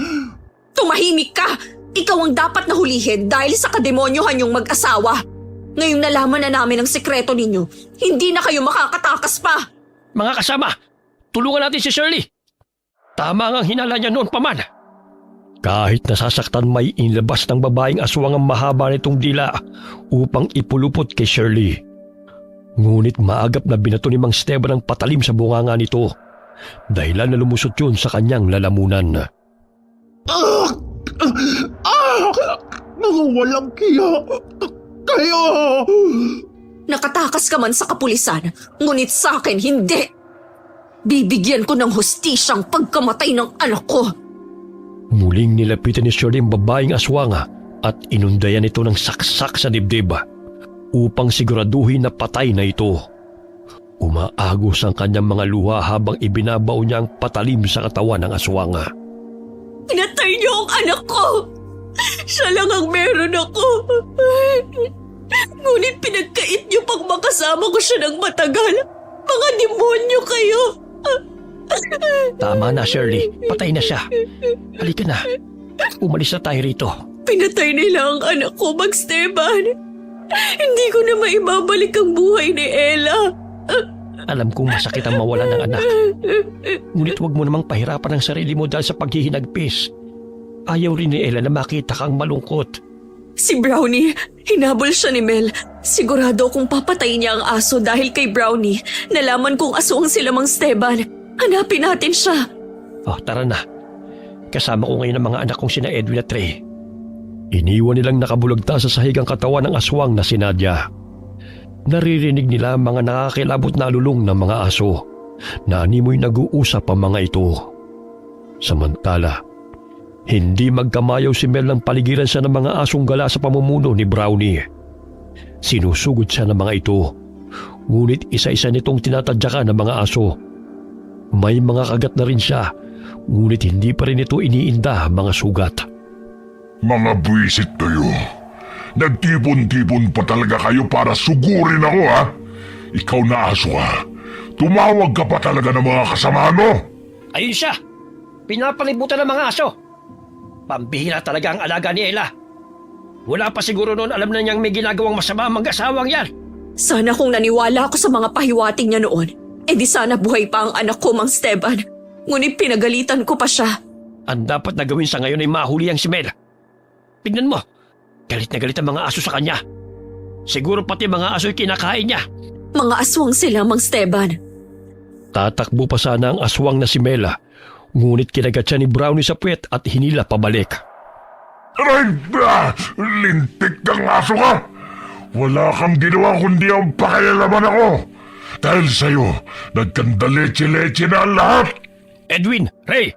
Tumahimik ka! Ikaw ang dapat na hulihin dahil sa kademonyohan yung mag-asawa. Ngayong nalaman na namin ang sekreto ninyo, hindi na kayo makakatakas pa! Mga kasama, tulungan natin si Shirley. Tama ang hinala niya noon pa man. Kahit nasasaktan may inilabas ng babaeng aswang ang mahaba nitong dila upang ipulupot kay Shirley. Ngunit maagap na binato ni Mang Esteban ang patalim sa bunganga nito dahilan na lumusot yun sa kanyang lalamunan. Mga walang kiya! Kayo! Nakatakas ka man sa kapulisan, ngunit sa akin hindi. Bibigyan ko ng hustisyang pagkamatay ng anak ko. Muling nilapitan ni Shirley ang babaeng aswanga at inundayan ito ng saksak sa dibdib upang siguraduhin na patay na ito. Umaagos ang kanyang mga luha habang ibinabaw niya ang patalim sa katawan ng aswanga. Pinatay niyo ang anak ko! Siya lang ang meron ako. Ngunit pinagkait niyo pang makasama ko siya ng matagal. Mga demonyo kayo! Tama na, Shirley. Patay na siya. Halika na. Umalis na tayo rito. Pinatay nila ang anak ko, Mang Esteban. Hindi ko na maibabalik ang buhay ni Ella. Alam kong masakit ang mawala ng anak. Ngunit huwag mo namang pahirapan ang sarili mo dahil sa paghihinagpis. Ayaw rin ni Ella na makita kang malungkot. Si Brownie, hinabol siya ni Mel. Sigurado kung papatayin niya ang aso dahil kay Brownie. Nalaman kong aswang sila Mang Esteban. Hanapin natin siya. Oh, tara na. Kasama ko ngayon ang mga anak kong sina Edwin at Trey. Iniwan nilang nakabulagta sa sahig ang katawan ng aswang na si Nadia. Naririnig nila ang mga nakakilabot na alulong ng mga aso na animoy nag-uusap ang mga ito. Samantala, hindi magkamayaw si Mel ng paligiran siya ng mga asong gala sa pamumuno ni Brownie. Sinusugod siya ng mga ito, ngunit isa-isa nitong tinatadyakan ng mga aso. May mga kagat na rin siya, ngunit hindi pa rin ito iniinda ang mga sugat. Mga buwisit kayo. Nagtipon-tipon pa talaga kayo para sugurin ako, ha? Ikaw na aso, ha? Tumawag ka pa talaga ng mga kasama mo? Ayun siya! Pinapalibutan ng mga aso! Pambihira talaga ang alaga ni Ella. Wala pa siguro noon alam na niyang may ginagawang masama ang mag-asawang yan. Sana kung naniwala ako sa mga pahiwating niya noon, di sana buhay pa ang anak ko, Mang Esteban. Ngunit pinagalitan ko pa siya. Ang dapat na gawin sa ngayon ay mahuli ang si Mel. Tignan mo, galit na galit ang mga aso sa kanya. Siguro pati mga aso ay kinakain niya. Mga aswang sila, Mang Esteban. Tatakbo pa sana ang aswang na si Mela, ngunit kinagat siya ni Brownie sa puwet at hinila pabalik. Aray ba! Lintik kang aso ka! Wala kang ginawa kundi ang pakialaman ako! Dahil sa'yo, nagkandaleche-leche na ang lahat! Edwin, Ray,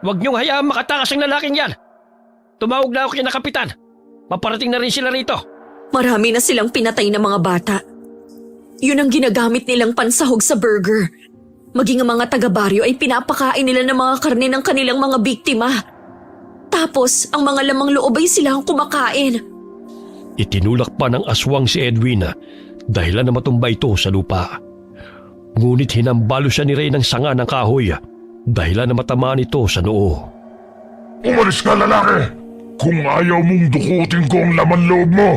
huwag niyong hayaang makatakas ang lalaking yan. Tumawag na ako kina Kapitan. Paparating na rin sila rito. Marami na silang pinatay na mga bata. Yun ang ginagamit nilang pansahog sa burger. Maging ang mga taga-baryo ay pinapakain nila ng mga karne ng kanilang mga biktima. Tapos, ang mga lamang loob ay silang kumakain. Itinulak pa ng aswang si Edwin dahilan na matumba ito sa lupa. Ngunit hinambalo siya ni Ray ng sanga ng kahoy dahilan na matamaan ito sa noo. Umalis ka, lalaki! Kung ayaw mong dukutin ko ang laman loob mo,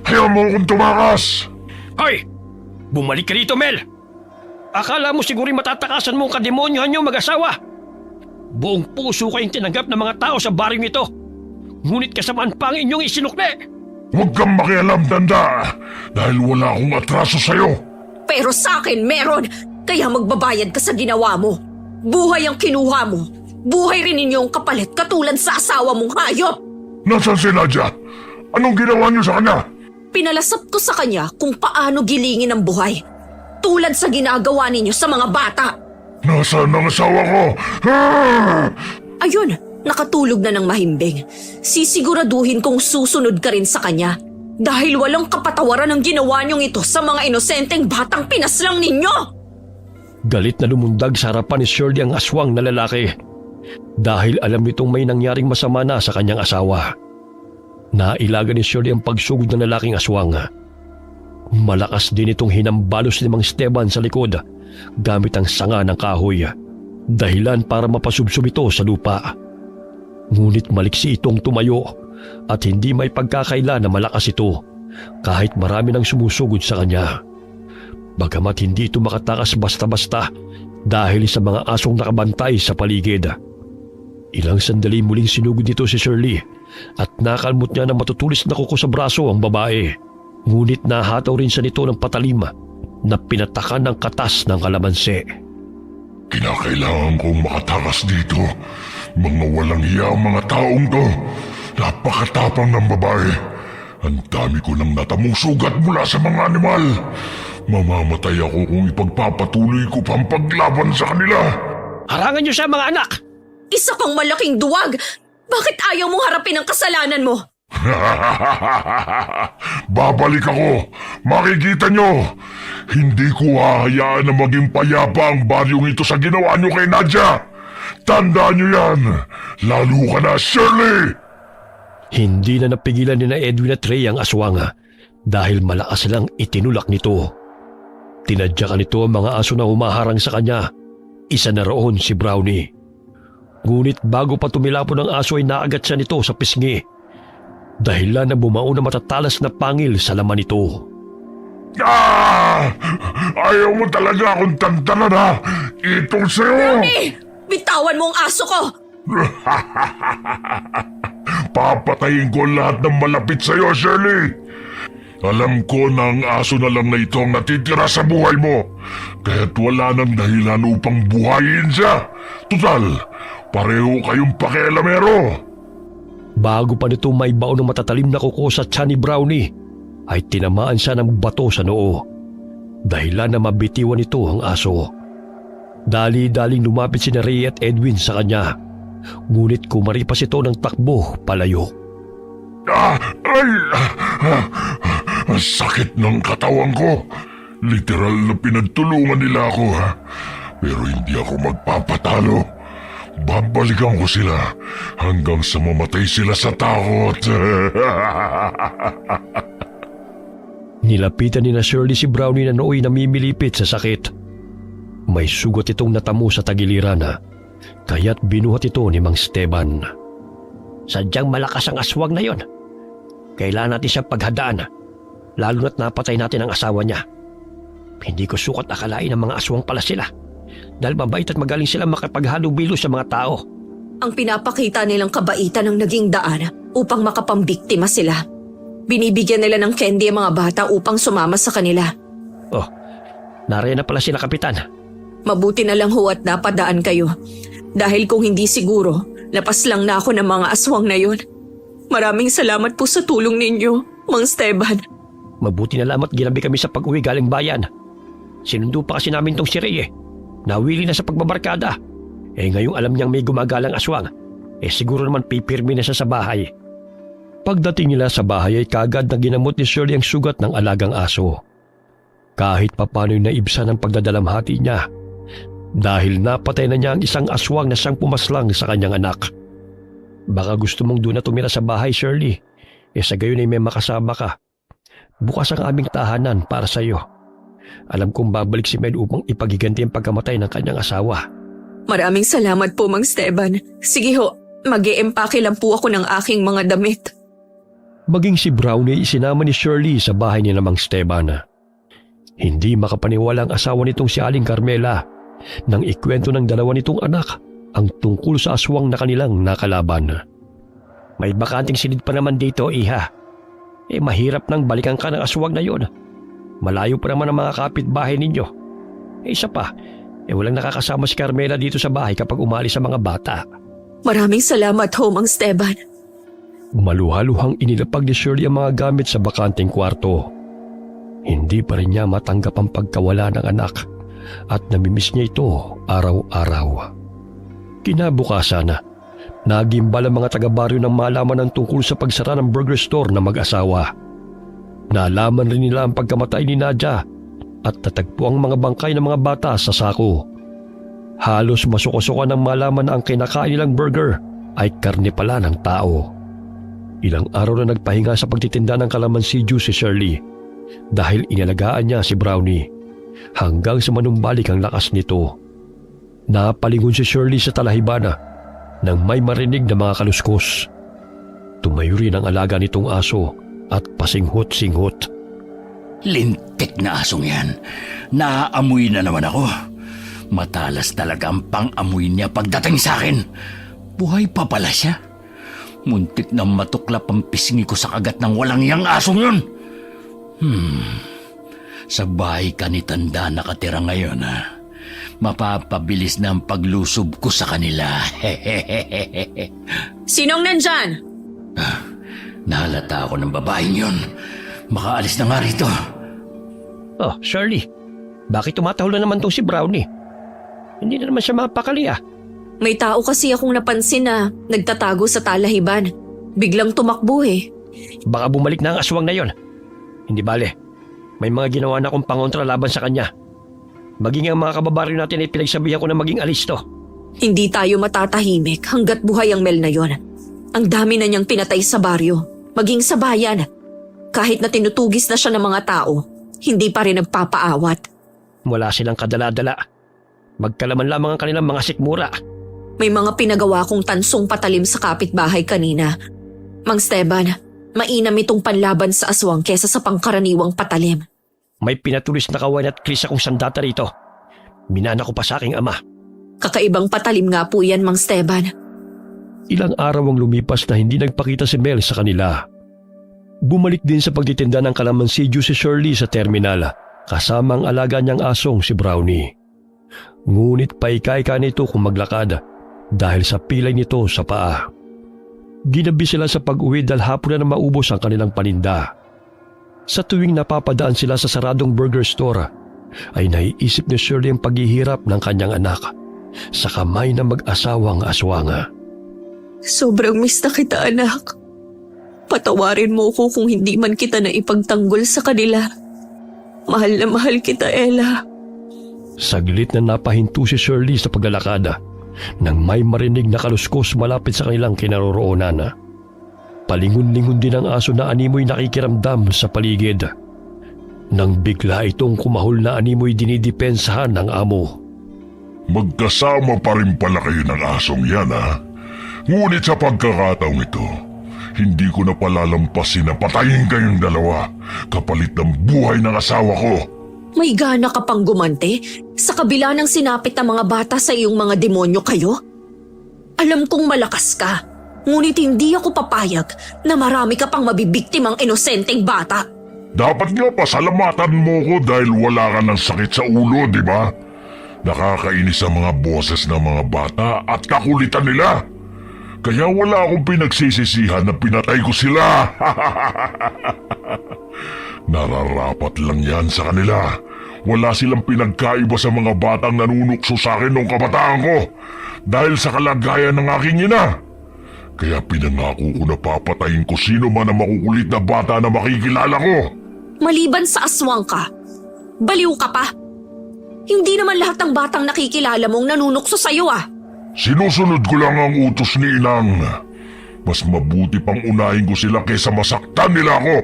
ayaw mo akong tumakas! Hoy! Bumalik ka dito, Mel! Akala mo siguro'y matatakasan mo ang kademonyohan niyo mag-asawa? Buong puso kayong tinanggap ng mga tao sa baring ito. Ngunit kasamaan pa ang inyong isinukli. Huwag kang makialam, tanda, dahil wala akong atraso sa'yo. Pero sa akin meron, kaya magbabayad ka sa ginawa mo. Buhay ang kinuha mo. Buhay rin ninyong kapalit katulad sa asawa mong hayop. Nasaan si Nadia? Anong ginawa niyo sa kanya? Pinalasap ko sa kanya kung paano gilingin ang buhay. Tulad sa ginagawa ninyo sa mga bata. Nasaan ang asawa ko? Ayun, nakatulog na ng mahimbing. Sisiguraduhin kong susunod ka rin sa kanya. Dahil walang kapatawaran ang ginawa niyong ito sa mga inosenteng batang pinaslang ninyo. Galit na lumundag sa harapan ni Shirley ang aswang na lalaki dahil alam nitong may nangyaring masama na sa kanyang asawa. Nailaga ni Shirley ang pagsugod ng lalaking aswang. Malakas din itong hinambalos ni Mang Esteban sa likod gamit ang sanga ng kahoy, dahilan para mapasubsob ito sa lupa. Ngunit maliksi itong tumayo at hindi may pagkakaila na malakas ito kahit marami nang sumusugod sa kanya. Bagamat hindi ito makatakas basta-basta dahil sa mga asong nakabantay sa paligid. Ilang sandali muling sinugod nito si Shirley at nakalmot niya na matutulis na kuko sa braso ang babae. Ngunit nahataw rin siya nito ng patalim na pinatakan ng katas ng kalamansi. Kinakailangan kong makatakas dito. Mga walang hiya ang mga taong to. Napakatapang ng babae. Ang dami ko nang natamong sugat mula sa mga animal. Mamamatay ako kung ipagpapatuloy ko pa ang paglaban sa kanila. Harangan niyo siya, mga anak! Isa kang malaking duwag! Bakit ayaw mong harapin ang kasalanan mo? Babalik ako. Makikita nyo. Hindi ko hahayaan na maging payapa ang baryong ito sa ginawa nyo kay Nadia. Tandaan nyo yan. Lalo ka na, Shirley! Hindi na napigilan ni na Edwin at Ray ang aswang dahil malakas silang itinulak nito. Tinadyakan nito ang mga aso na humaharang sa kanya. Isa na roon si Brownie. Ngunit bago pa tumilapon ang aso ay naagat siya nito sa pisngi. Dahilan na bumao na matatalas na pangil sa laman nito. Ah! Ayaw mo talaga akong tantanan ha! Itong sa'yo! Bitawan mo ang aso ko! Papatayin ko lahat ng malapit sa'yo, Shirley! Alam ko na ang aso na lang na ito ang natitira sa buhay mo. Kaya't wala nang dahilan upang buhayin siya. Tutal, pareho kayong pakialamero. Bago pa nito may baon ng matatalim na kuko sa tiyan ni Brownie, ay tinamaan siya ng bato sa noo. Dahilan na mabitiwan nito ang aso. Dali-daling lumapit si Ray at Edwin sa kanya. Ngunit kumaripas ito ng takbo palayo. Ang sakit ng katawan ko. Literal na pinagtulungan nila ako ha. Pero hindi ako magpapatalo. Babalikan ko sila hanggang sa mamatay sila sa takot. Nilapitan ni na Shirley si Brownie na nooy namimilipit sa sakit. May sugat itong natamo sa tagiliran kaya't binuhat ito ni Mang Esteban. Sadyang malakas ang aswang na yon. Kailangan natin siyang paghadaan, lalo na't napatay natin ang asawa niya. Hindi ko sukat akalain ng mga aswang pala sila, dahil mabait at magaling sila makapaghalubilo sa mga tao. Ang pinapakita nilang kabaitan ang naging daan upang makapambiktima sila. Binibigyan nila ng candy ang mga bata upang sumama sa kanila. Oh, nariyan na pala sila, Kapitan. Mabuti na lang ho at napadaan kayo. Dahil kung hindi siguro, lapas lang na ako ng mga aswang na yon. Maraming salamat po sa tulong ninyo, Mang Esteban. Mabuti na lang at ginabi kami sa pag-uwi galing bayan. Sinundo pa kasi namin tong si Ray Nawili na sa pagbabarkada. Ngayong alam niyang may gumagalang aswang, siguro naman pipirmi na siya sa bahay. Pagdating nila sa bahay ay kagad na ginamot ni Shirley ang sugat ng alagang aso. Kahit papano'y naibsan ang pagdadalamhati niya dahil napatay na niya ang isang aswang na siyang pumaslang sa kanyang anak. Baka gusto mong doon na tumira sa bahay, Shirley. Sa gayon ay may makasama ka. Bukas ang aming tahanan para sa iyo. Alam kong babalik si Med upang ipagiganti ang pagkamatay ng kanyang asawa. Maraming salamat po, Mang Esteban. Sige ho, mag-e-empake lang po ako ng aking mga damit. Maging si Brownie isinama ni Shirley sa bahay ni Mang Esteban. Hindi makapaniwala ang asawa nitong si Aling Carmela nang ikwento ng dalawa nitong anak ang tungkol sa aswang na kanilang nakalaban. May bakanting silid pa naman dito, Iha. Mahirap nang balikan ka ng aswang na yon. Malayo pa naman ang mga kapitbahay ninyo. Isa pa, walang nakakasama si Carmela dito sa bahay kapag umalis sa mga bata. Maraming salamat ho, Mang Esteban. Maluhaluhang inilapag ni Shirley ang mga gamit sa bakanting kwarto. Hindi pa rin niya matanggap ang pagkawala ng anak at namimiss niya ito araw-araw. Kinabukasan, nagimbal ang mga taga-baryo ng malaman ng tungkol sa pagsara ng burger store na mag-asawa. Nalaman rin nila ang pagkamatay ni Nadia at natagpo ang mga bangkay ng mga bata sa sako. Halos masuko-suka ng malaman na ang kinakain nilang burger ay karne pala ng tao. Ilang araw na nagpahinga sa pagtitinda ng kalamansi juice si Shirley dahil inalagaan niya si Brownie hanggang sa manumbalik ang lakas nito. Napalingon si Shirley sa talahibana nang may marinig na mga kaluskos. Tumayo rin ang alaga nitong aso at pasinghot-singhot. Lintik na asong yan. Naaamoy na naman ako. Matalas talaga ang pang-amoy niya pagdating sa akin. Buhay pa pala siya. Muntik na matuklap ang pisngi ko sa kagat ng walang yang asong yun. Sa bahay ka ni Tanda nakatira ngayon ha. Mapapabilis na ang paglusob ko sa kanila. Sinong nandyan? Nahalata ako ng babaeng yun. Makaalis na nga rito. Oh, Shirley, bakit tumatahol na naman tong si Brownie? Hindi na naman siya mapakali May tao kasi akong napansin na nagtatago sa talahiban. Biglang tumakbo Baka bumalik na ang aswang na yon. Hindi bale, may mga ginawa na akong pangontra laban sa kanya. Maging ang mga kababaryo natin ay pinagsabihan ko na maging alisto. Hindi tayo matatahimik hanggat buhay ang Mel na yon. Ang dami na niyang pinatay sa baryo, maging sa bayan. Kahit na tinutugis na siya ng mga tao, hindi pa rin nagpapaawat. Wala silang kadala-dala. Magkalaman lamang ang kanilang mga sikmura. May mga pinagawa kong tansong patalim sa kapitbahay kanina. Mang Esteban, mainam itong panlaban sa aswang kesa sa pangkaraniwang patalim. may pinatulis na kawan at kris akong sandata rito. Minana ko pa sa aking ama. Kakaibang patalim nga po yan, Mang Esteban. Ilang araw ang lumipas na hindi nagpakita si Mel sa kanila. Bumalik din sa pagtitinda ng kalamansidyo si Shirley sa terminal kasama ang alaga niyang asong si Brownie. Ngunit paika-ika nito kung maglakad dahil sa pilay nito sa paa. Ginabi sila sa pag-uwi dahil hapon na maubos ang kanilang paninda. Sa tuwing napapadaan sila sa saradong burger store, ay naiisip ni Shirley ang paghihirap ng kanyang anak sa kamay ng mag-asawang aswanga. Sobrang miss na kita, anak. Patawarin mo ko kung hindi man kita na ipagtanggol sa kanila. Mahal na mahal kita, Ella. Saglit na napahinto si Shirley sa paglalakad nang may marinig na kaluskos malapit sa kanilang kinaroroonan. Palingon-lingon din ang aso na animoy nakikiramdam sa paligid. Nang bigla itong kumahol na animoy dinidepensahan ng amo. Magkasama pa rin pala kayo ng asong yan, ha? Ngunit sa pagkakataong ito, hindi ko na palalampasin na patayin kayong dalawa kapalit ng buhay ng asawa ko. May gana ka pang gumante sa kabila ng sinapit ng mga bata sa iyong mga demonyo kayo? Alam kong malakas ka, ngunit hindi ako papayag na marami ka pang mabibiktimang inosenteng bata. Dapat nga pasalamatan mo ko dahil wala ka ng sakit sa ulo, di ba? Nakakainis ang mga boses ng mga bata at kakulitan nila. Kaya wala akong pinagsisisihan na pinatay ko sila. Nararapat lang yan sa kanila. Wala silang pinagkaiba sa mga batang nanunukso sa akin noong kabataan ko dahil sa kalagayan ng aking ina. Kaya pinangako ko na papatayin ko sino man ang makukulit na bata na makikilala ko. Maliban sa aswang ka, baliw ka pa. Hindi naman lahat ng batang nakikilala mong nanunukso sa'yo ah. Sinusunod ko lang ang utos ni Inang. Mas mabuti pang unahin ko sila kaysa masaktan nila ako.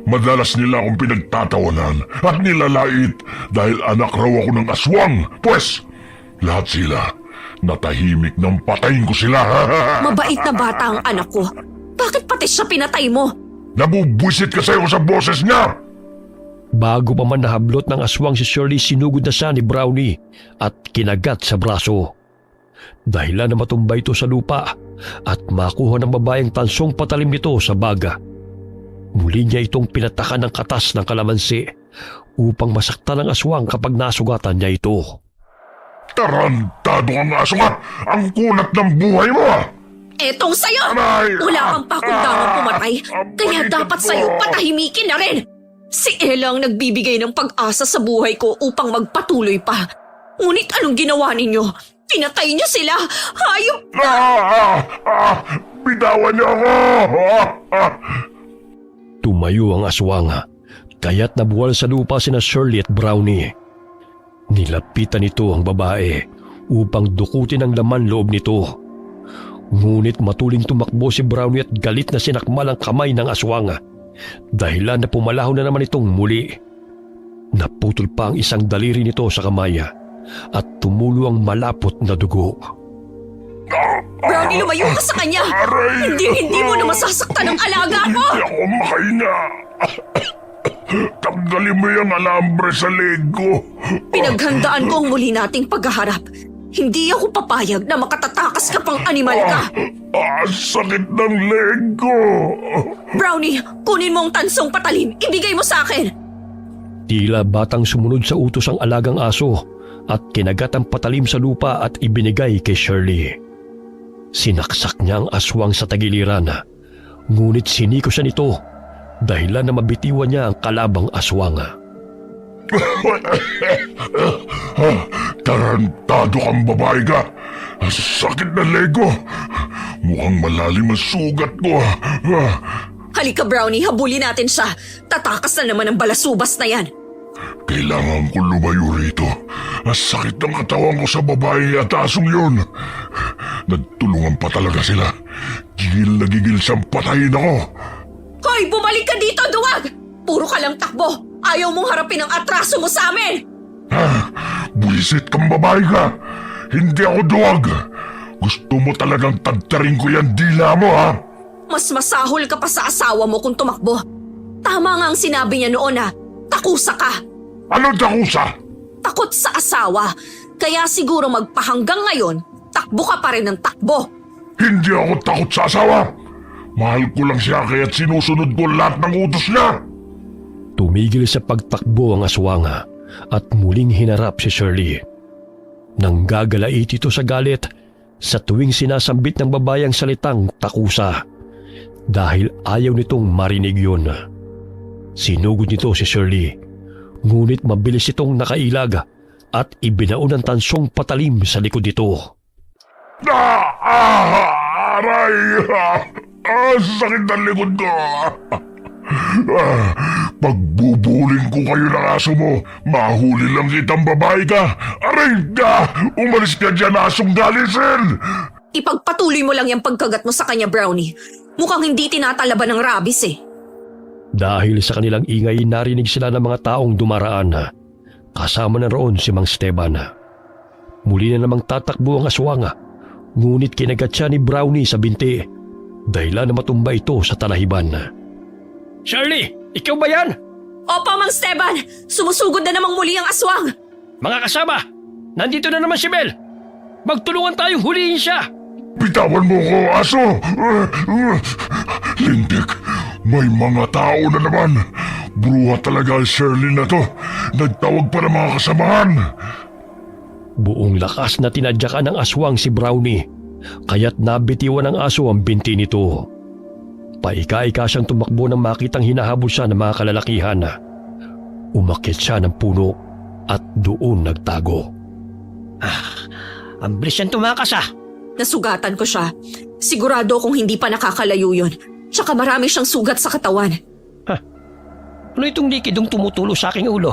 Madalas nila akong pinagtatawanan at nilalait dahil anak raw ako ng aswang. Pwes, lahat sila natahimik nang patayin ko sila. Mabait na bata ang anak ko. Bakit pati siya pinatay mo? Nabubwisit kasi ako sa boses niya. Bago pa man nahablot ng aswang si Shirley, sinugod na siya ni Brownie at kinagat sa braso. Dahilan na matumba ito sa lupa at makuha ng babaeng tansong patalim nito sa baga. Muli niya itong pinatakan ng katas ng kalamansi upang masaktan ng aswang kapag nasugatan niya ito. Tarantado kang aso ka! Ang kunat ng buhay mo! Etong sa'yo! Aray! Wala kang pakundangang pumatay, kaya dapat sa'yo patahimikin na rin! Si Ella ang nagbibigay ng pag-asa sa buhay ko upang magpatuloy pa. Ngunit anong ginawa ninyo? Pinatay niyo sila! Hayop! Bitawan niyo ako! Tumayo ang aswang, kaya't nabuwal sa lupa sina Shirley at Brownie. Nilapitan nito ang babae upang dukutin ang laman loob nito. Ngunit matuling tumakbo si Brownie at galit na sinakmal ang kamay ng aswang. Dahilan na pumalaho na naman itong muli. Naputol pa ang isang daliri nito sa kamay at tumulo ang malapot na dugo. Brownie, lumayo ka sa kanya! Hindi mo na masasaktan ang alaga ko! Hindi ako makahinga. Tanggalin mo yung alambre sa leg ko. Pinaghandaan ko ang muli nating paghaharap. Hindi ako papayag na makatatakas ka pang animal ka. Sakit ng leg ko. Brownie, kunin mo ang tansong patalim. Ibigay mo sa akin. Tila batang sumunod sa utos ang alagang aso at kinagat ang patalim sa lupa at ibinigay kay Shirley. Sinaksak niya ang aswang sa tagiliran, ngunit siniko siya nito dahilan na mabitiwan niya ang kalabang aswang. Tarantado kang babae ka. Sakit na leg ko. Mukhang malalim ang sugat ko. Halika Brownie, habulin natin siya. Tatakas na naman ang balasubas na yan. Kailangan ko lumayo rito. Sakit ng katawan ko sa babae at asong yun. Nagtulungan pa talaga sila. Gigil na gigil siyang patayin ako. Hoy, bumalik ka dito, duwag! Puro ka lang takbo. Ayaw mong harapin ang atraso mo sa amin. Buwisit kang babae ka. Hindi ako duwag. Gusto mo talagang tagtarin ko yan dila mo, ha? Mas masahol ka pa sa asawa mo kung tumakbo. Tama nga ang sinabi niya noon, ha? Takusa ka! Ano takusa? Takot sa asawa. Kaya siguro magpahanggang ngayon, takbo ka pa rin ng takbo. Hindi ako takot sa asawa. Mahal ko lang siya kaya't sinusunod ko lahat ng utos niya. Tumigil sa pagtakbo ang aswanga at muling hinarap si Shirley. Nanggagalait ito sa galit sa tuwing sinasambit ng babae ang salitang takusa dahil ayaw nitong marinig yun. Sinugod nito si Shirley, ngunit mabilis itong nakailag at ibinaon ng tansong patalim sa likod nito. Aray! Sakit ng likod ko. Pagbubuling ko kayo ng aso mo, mahuli lang kitang babae ka. Aray ka! Umalis ka dyan, asong galisin! Ipagpatuloy mo lang yung pagkagat mo sa kanya, Brownie. Mukhang hindi tinatalaban ng rabies eh. Dahil sa kanilang ingay, narinig sila ng mga taong dumaraan. Kasama na roon si Mang Esteban. Muli na namang tatakbo ang aswanga, ngunit kinagat siya ni Brownie sa binti, dahilan na matumba ito sa talahiban. Shirley, ikaw ba yan? Opo, Mang Esteban! Sumusugod na namang muli ang aswang! Mga kasama, nandito na naman si Bel. Magtulungan tayong hulihin siya. Bitawan mo ko, aso! Lintik, may mga tao na naman. Bruha talaga ang Shirley na to. Nagtawag pa ng mga kasamahan. Buong lakas na tinadyakan ng aswang si Brownie, kaya't nabitiwan ng aso ang binti nito. Paika-ika siyang tumakbo nang makitang hinahabol siya ng mga kalalakihan. Umakyat siya ng puno at doon nagtago. Ang bilis niyang tumakas Nasugatan ko siya. Sigurado kung hindi pa nakakalayo yun. Tsaka marami siyang sugat sa katawan. Ano itong likidong tumutulo sa aking ulo?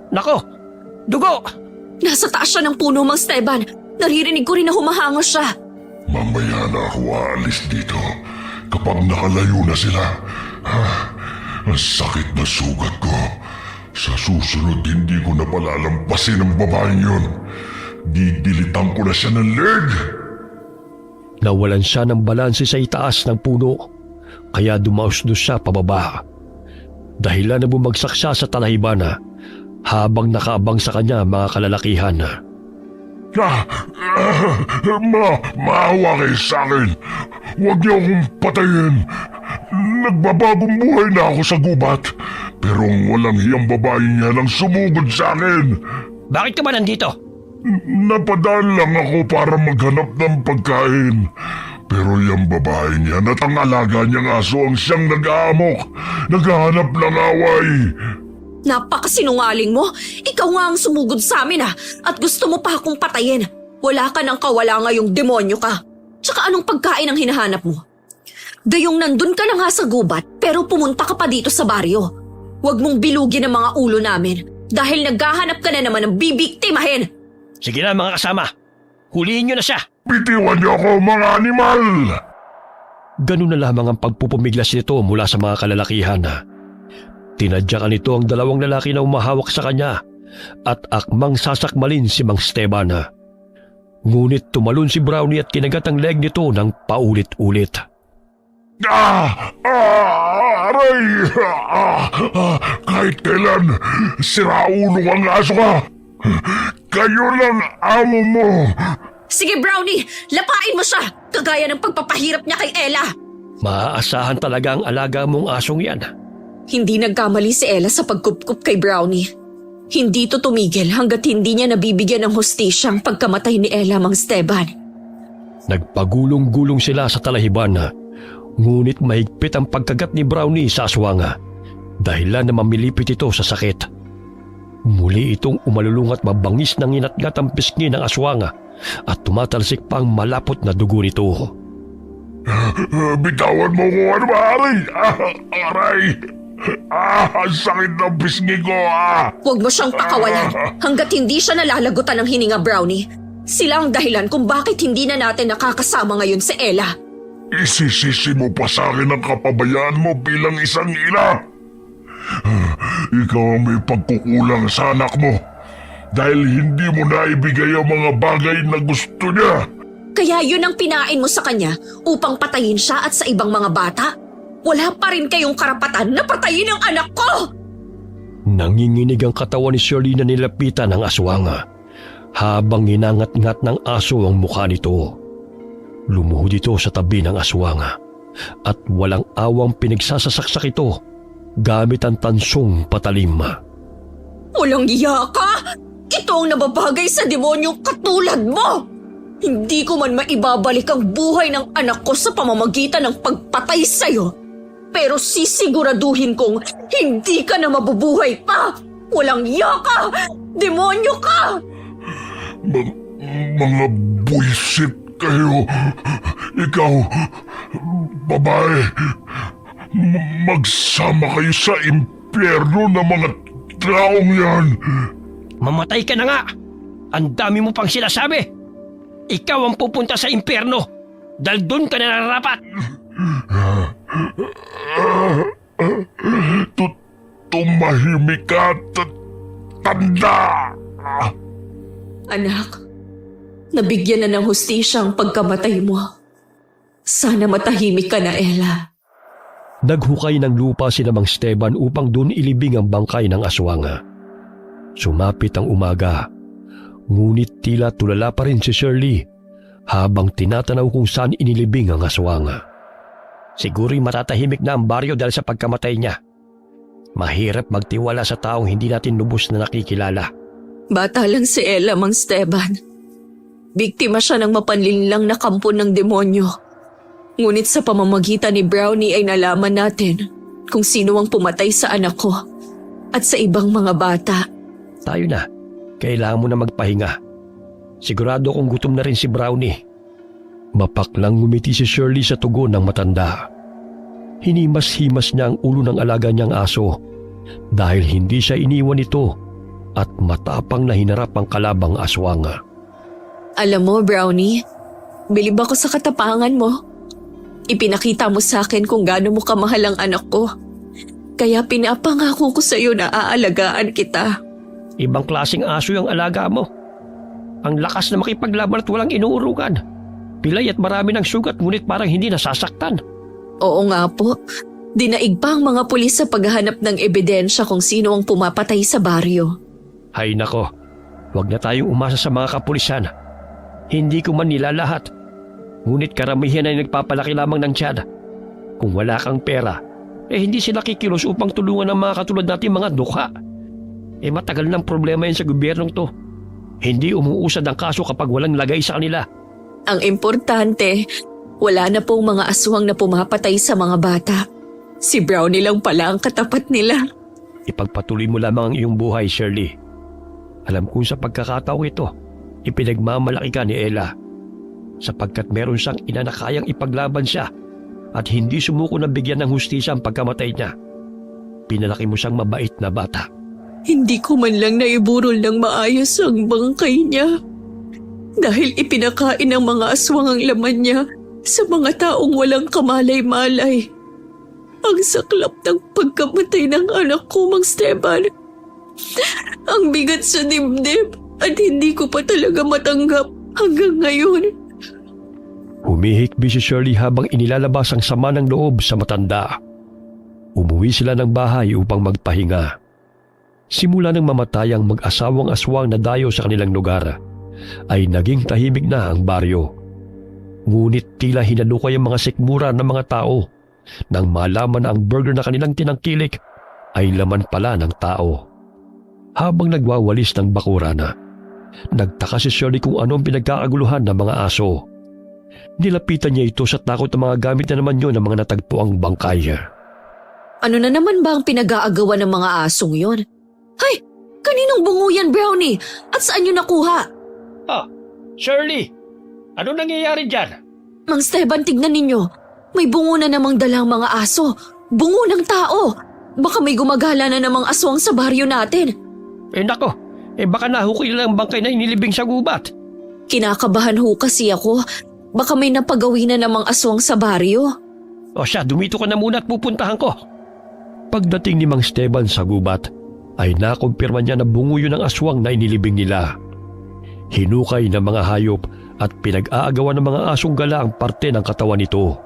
Nako, dugo! Nasa taas siya ng puno, Mang Esteban. Naririnig ko rin na humahangos siya. Mamaya na ako aalis dito kapag nakalayo na sila. Ang sakit na sugat ko. Sa susunod, hindi ko na palalampasin ang babaeng yun. Didilitan ko na siya ng leg. Nawalan siya ng balanse sa itaas ng puno, kaya dumausdos siya pababa. Dahilan na bumagsak siya sa talahiban habang nakaabang sa kanya mga kalalakihan. Maawa kayo sa akin. Huwag niyo akong patayin. Nagbabagong buhay na ako sa gubat. Pero ang walang hiyang babae niya nang sumugod sa akin. Bakit ka ba nandito? Napadaan lang ako para maghanap ng pagkain. Pero yung babae niya at ang alaga niyang aso ang siyang nag-aamok. Naghahanap ng away. Napakasinungaling mo. Ikaw nga ang sumugod sa amin at gusto mo pa akong patayin. Wala ka nang kawala ngayong demonyo ka. Tsaka anong pagkain ang hinahanap mo? Gayong nandun ka na nga sa gubat pero pumunta ka pa dito sa baryo. Huwag mong bilugin ang mga ulo namin dahil naghahanap ka na naman ng bibiktimahin. Sige na mga kasama, hulihin niyo na siya. Bitiwan niyo ako, mga animal! Ganun na lamang ang pagpupumiglas nito mula sa mga kalalakihan. Tinadyakan nito ang dalawang lalaki na umahawak sa kanya at akmang sasakmalin si Mang Esteban. Ngunit tumalon si Brownie at kinagat ang leg nito ng paulit-ulit. Aray! Kahit kailan, siraulo kang aso ka! Kayo lang amo mo! Sige Brownie, lapain mo siya kagaya ng pagpapahirap niya kay Ella. Maaasahan talaga ang alaga mong asong yan. Hindi nagkamali si Ella sa pagkupkup kay Brownie. Hindi to tumigil hanggat hindi niya nabibigyan ng hustisya ang pagkamatay ni Ella, Mang Esteban. Nagpagulong-gulong sila sa talahiban, ngunit mahigpit ang pagkagat ni Brownie sa aswanga dahilan na mamilipit ito sa sakit. Muli itong umalulung at mabangis ng inatgat ang pisngi ng aswanga at tumatalsik pa ang malapot na dugo nito. Bitawan mo ko, ano ba, aray? Aray! Ang sakit ng pisngi ko, Huwag mo siyang pakawalan hanggat hindi siya nalalagutan ng hininga, Brownie. Sila ang dahilan kung bakit hindi na natin nakakasama ngayon si Ella. Isisisi mo pa sa akin ang kapabayaan mo bilang isang ina. Ikaw ang may pagkukulang sa anak mo dahil hindi mo naibigay ang mga bagay na gusto niya. Kaya yun ang pinain mo sa kanya upang patayin siya at sa ibang mga bata. Wala pa rin kayong karapatan na patayin ang anak ko! Nanginginig ang katawan ni Shirley na nilapitan ng aswang habang inangat-ngat ng aso ang mukha nito. Lumuhod ito sa tabi ng aswang at walang awang pinagsasasaksak ito gamit ang tansong patalim. Walang iya ka! Ito ang nababagay sa demonyong katulad mo! Hindi ko man maibabalik ang buhay ng anak ko sa pamamagitan ng pagpatay sa'yo. Pero sisiguraduhin kong hindi ka na mabubuhay pa! Walang iya ka! Demonyo ka! Mga buisit kayo. Ikaw, babae, magsama kayo sa impyerno ng mga taong yan. Mamatay ka na nga! Ang dami mo pang sinasabi! Ikaw ang pupunta sa impyerno dahil doon ka na nararapat! Tumahimik ka, tanda! Anak, nabigyan na ng hustisya ang pagkamatay mo. Sana matahimik ka na, Ella. Naghukay ng lupa si Mang Esteban upang doon ilibing ang bangkay ng aswang. Sumapit ang umaga, ngunit tila tulala pa rin si Shirley habang tinatanaw kung saan inilibing ang aswang. Siguro'y matatahimik na ang baryo dahil sa pagkamatay niya. Mahirap magtiwala sa taong hindi natin lubos na nakikilala. Bata lang si Ella, Mang Esteban. Biktima siya ng mapanlinlang na kampo ng demonyo. Ngunit sa pamamagitan ni Brownie ay nalaman natin kung sino ang pumatay sa anak ko at sa ibang mga bata. Tayo na. Kailangan mo na magpahinga. Sigurado kung gutom na rin si Brownie. Mapaklang ngumiti si Shirley sa tugon ng matanda. Hinimas-himas niya ang ulo ng alaga niyang aso dahil hindi siya iniwan nito at matapang na hinarap ang kalabang aswang. Alam mo, Brownie, bilib ako sa katapangan mo. Ipinakita mo sa akin kung gaano mo kamahal ang anak ko. Kaya pinapangako ko sa iyo na aalagaan kita. Ibang klaseng aso yung alaga mo. Ang lakas na makipaglaban at walang inuurugan. Pilay at marami ng sugat ngunit parang hindi nasasaktan. Oo nga po. Dinaig pa ang mga pulis sa paghahanap ng ebidensya kung sino ang pumapatay sa baryo. Hay nako, huwag na tayong umasa sa mga kapulisan. Hindi ko man nila lahat. Ngunit karamihan ay nagpapalaki lamang ng tiyan. Kung wala kang pera, hindi sila kikilos upang tulungan ang mga katulad natin mga dukha. Matagal ng problema yan sa gobyernong to. Hindi umuusad ang kaso kapag walang lagay sa kanila. Ang importante, wala na pong mga aswang na pumapatay sa mga bata. Si Brownie lang pala ang katapat nila. Ipagpatuloy mo lamang ang iyong buhay, Shirley. Alam kong sa pagkakataong ito, ipinagmamalaki ka ni Ella. Sapagkat meron siyang ina na kayang ipaglaban siya at hindi sumuko na bigyan ng hustisya ang pagkamatay niya. Pinalaki mo siyang mabait na bata. Hindi ko man lang naiburol ng maayos ang bangkay niya. Dahil ipinakain ng mga aswang ang laman niya sa mga taong walang kamalay-malay. Ang saklap ng pagkamatay ng anak ko, Mang Esteban. Ang bigat sa dibdib at hindi ko pa talaga matanggap hanggang ngayon. Humihikbi si Shirley habang inilalabas ang sama ng loob sa matanda. Umuwi sila ng bahay upang magpahinga. Simula nang mamatay ang mag-asawang aswang na dayo sa kanilang lugar, ay naging tahimik na ang baryo. Ngunit tila hinalukay ang mga sikmura ng mga tao nang malaman na ang burger na kanilang tinangkilik ay laman pala ng tao. Habang nagwawalis ng bakurana, nagtaka si Shirley kung anong pinagkakaguluhan ng mga aso. Nilapitan niya ito sa takot ng mga gamit na naman yun ng mga natagpuang bangkay. Ano na naman ba ang pinag-aagawan ng mga asong yon? Hay! Kaninong bungo yan, Brownie? At saan nyo nakuha? Shirley! Ano nangyayari dyan? Mang Esteban, tignan ninyo. May bungo na namang dalang mga aso. Bungo ng tao. Baka may gumagala na namang aswang sa baryo natin. Nako, baka nahukay lang ang bangkay na inilibing sa gubat. Kinakabahan ho kasi ako. Baka may napagawin na namang aswang sa baryo. O siya, dumito ka na muna at pupuntahan ko. Pagdating ni Mang Esteban sa gubat, ay nakumpirma niya na bungo yun ang aswang na inilibing nila. Hinukay ng mga hayop at pinag-aagawan ng mga asong gala ang parte ng katawan nito.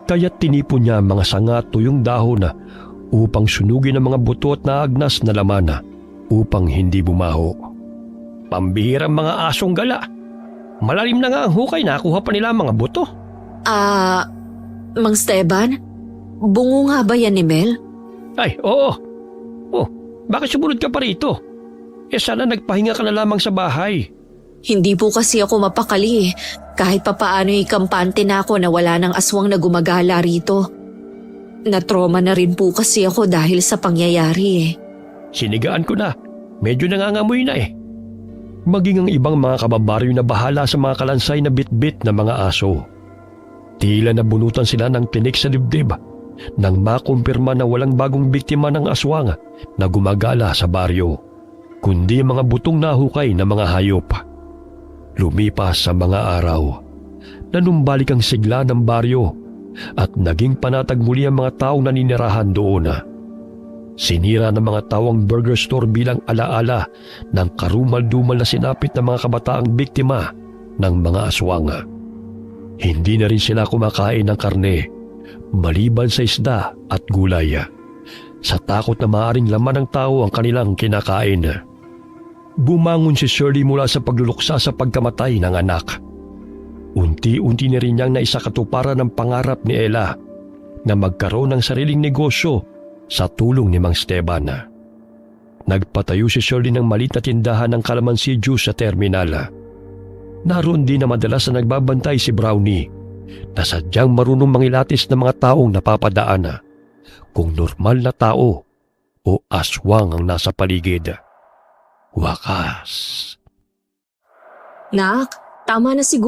Kaya't tinipon niya ang mga sanga at tuyong dahon upang sunugin ang mga buto at naagnas na laman upang hindi bumaho. Pambihirang mga asong gala. Malalim na nga ang hukay, nakuha pa nila ang mga buto. Mang Esteban? Bungo nga ba yan ni Mel? Ay, oo. Oh, bakit sumunod ka pa rito? Sana nagpahinga ka na lamang sa bahay. Hindi po kasi ako mapakali. Kahit papaano ikampante na ako na wala ng aswang na gumagala rito. Natroma na rin po kasi ako dahil sa pangyayari. Sinigaan ko na. Medyo nangangamoy na eh. Maging ang ibang mga kababaryo na bahala sa mga kalansay na bitbit na mga aso. Tila nabunutan sila ng tinik sa dibdib nang makumpirma na walang bagong biktima ng aswang na gumagala sa baryo, kundi mga butong nahukay na mga hayop. Lumipas sa mga araw, nanumbalik ang sigla ng baryo at naging panatag muli ang mga taong naninirahan doon. Sinira ng mga tao ang burger store bilang alaala ng karumal-dumal na sinapit ng mga kabataang biktima ng mga aswang. Hindi na rin sila kumakain ng karne, maliban sa isda at gulay, sa takot na maaaring laman ng tao ang kanilang kinakain. Bumangon si Shirley mula sa pagluluksa sa pagkamatay ng anak. Unti-unti na rin niyang naisakatuparan ng pangarap ni Ella na magkaroon ng sariling negosyo sa tulong ni Mang Esteban. Nagpatayo si Shirley ng maliit na tindahan ng kalamansi juice sa terminal. Naroon din na madalas na nagbabantay si Brownie na sadyang marunong mangilatis ng mga taong napapadaan kung normal na tao o aswang ang nasa paligid. Wakas. Nak, tama na siguro.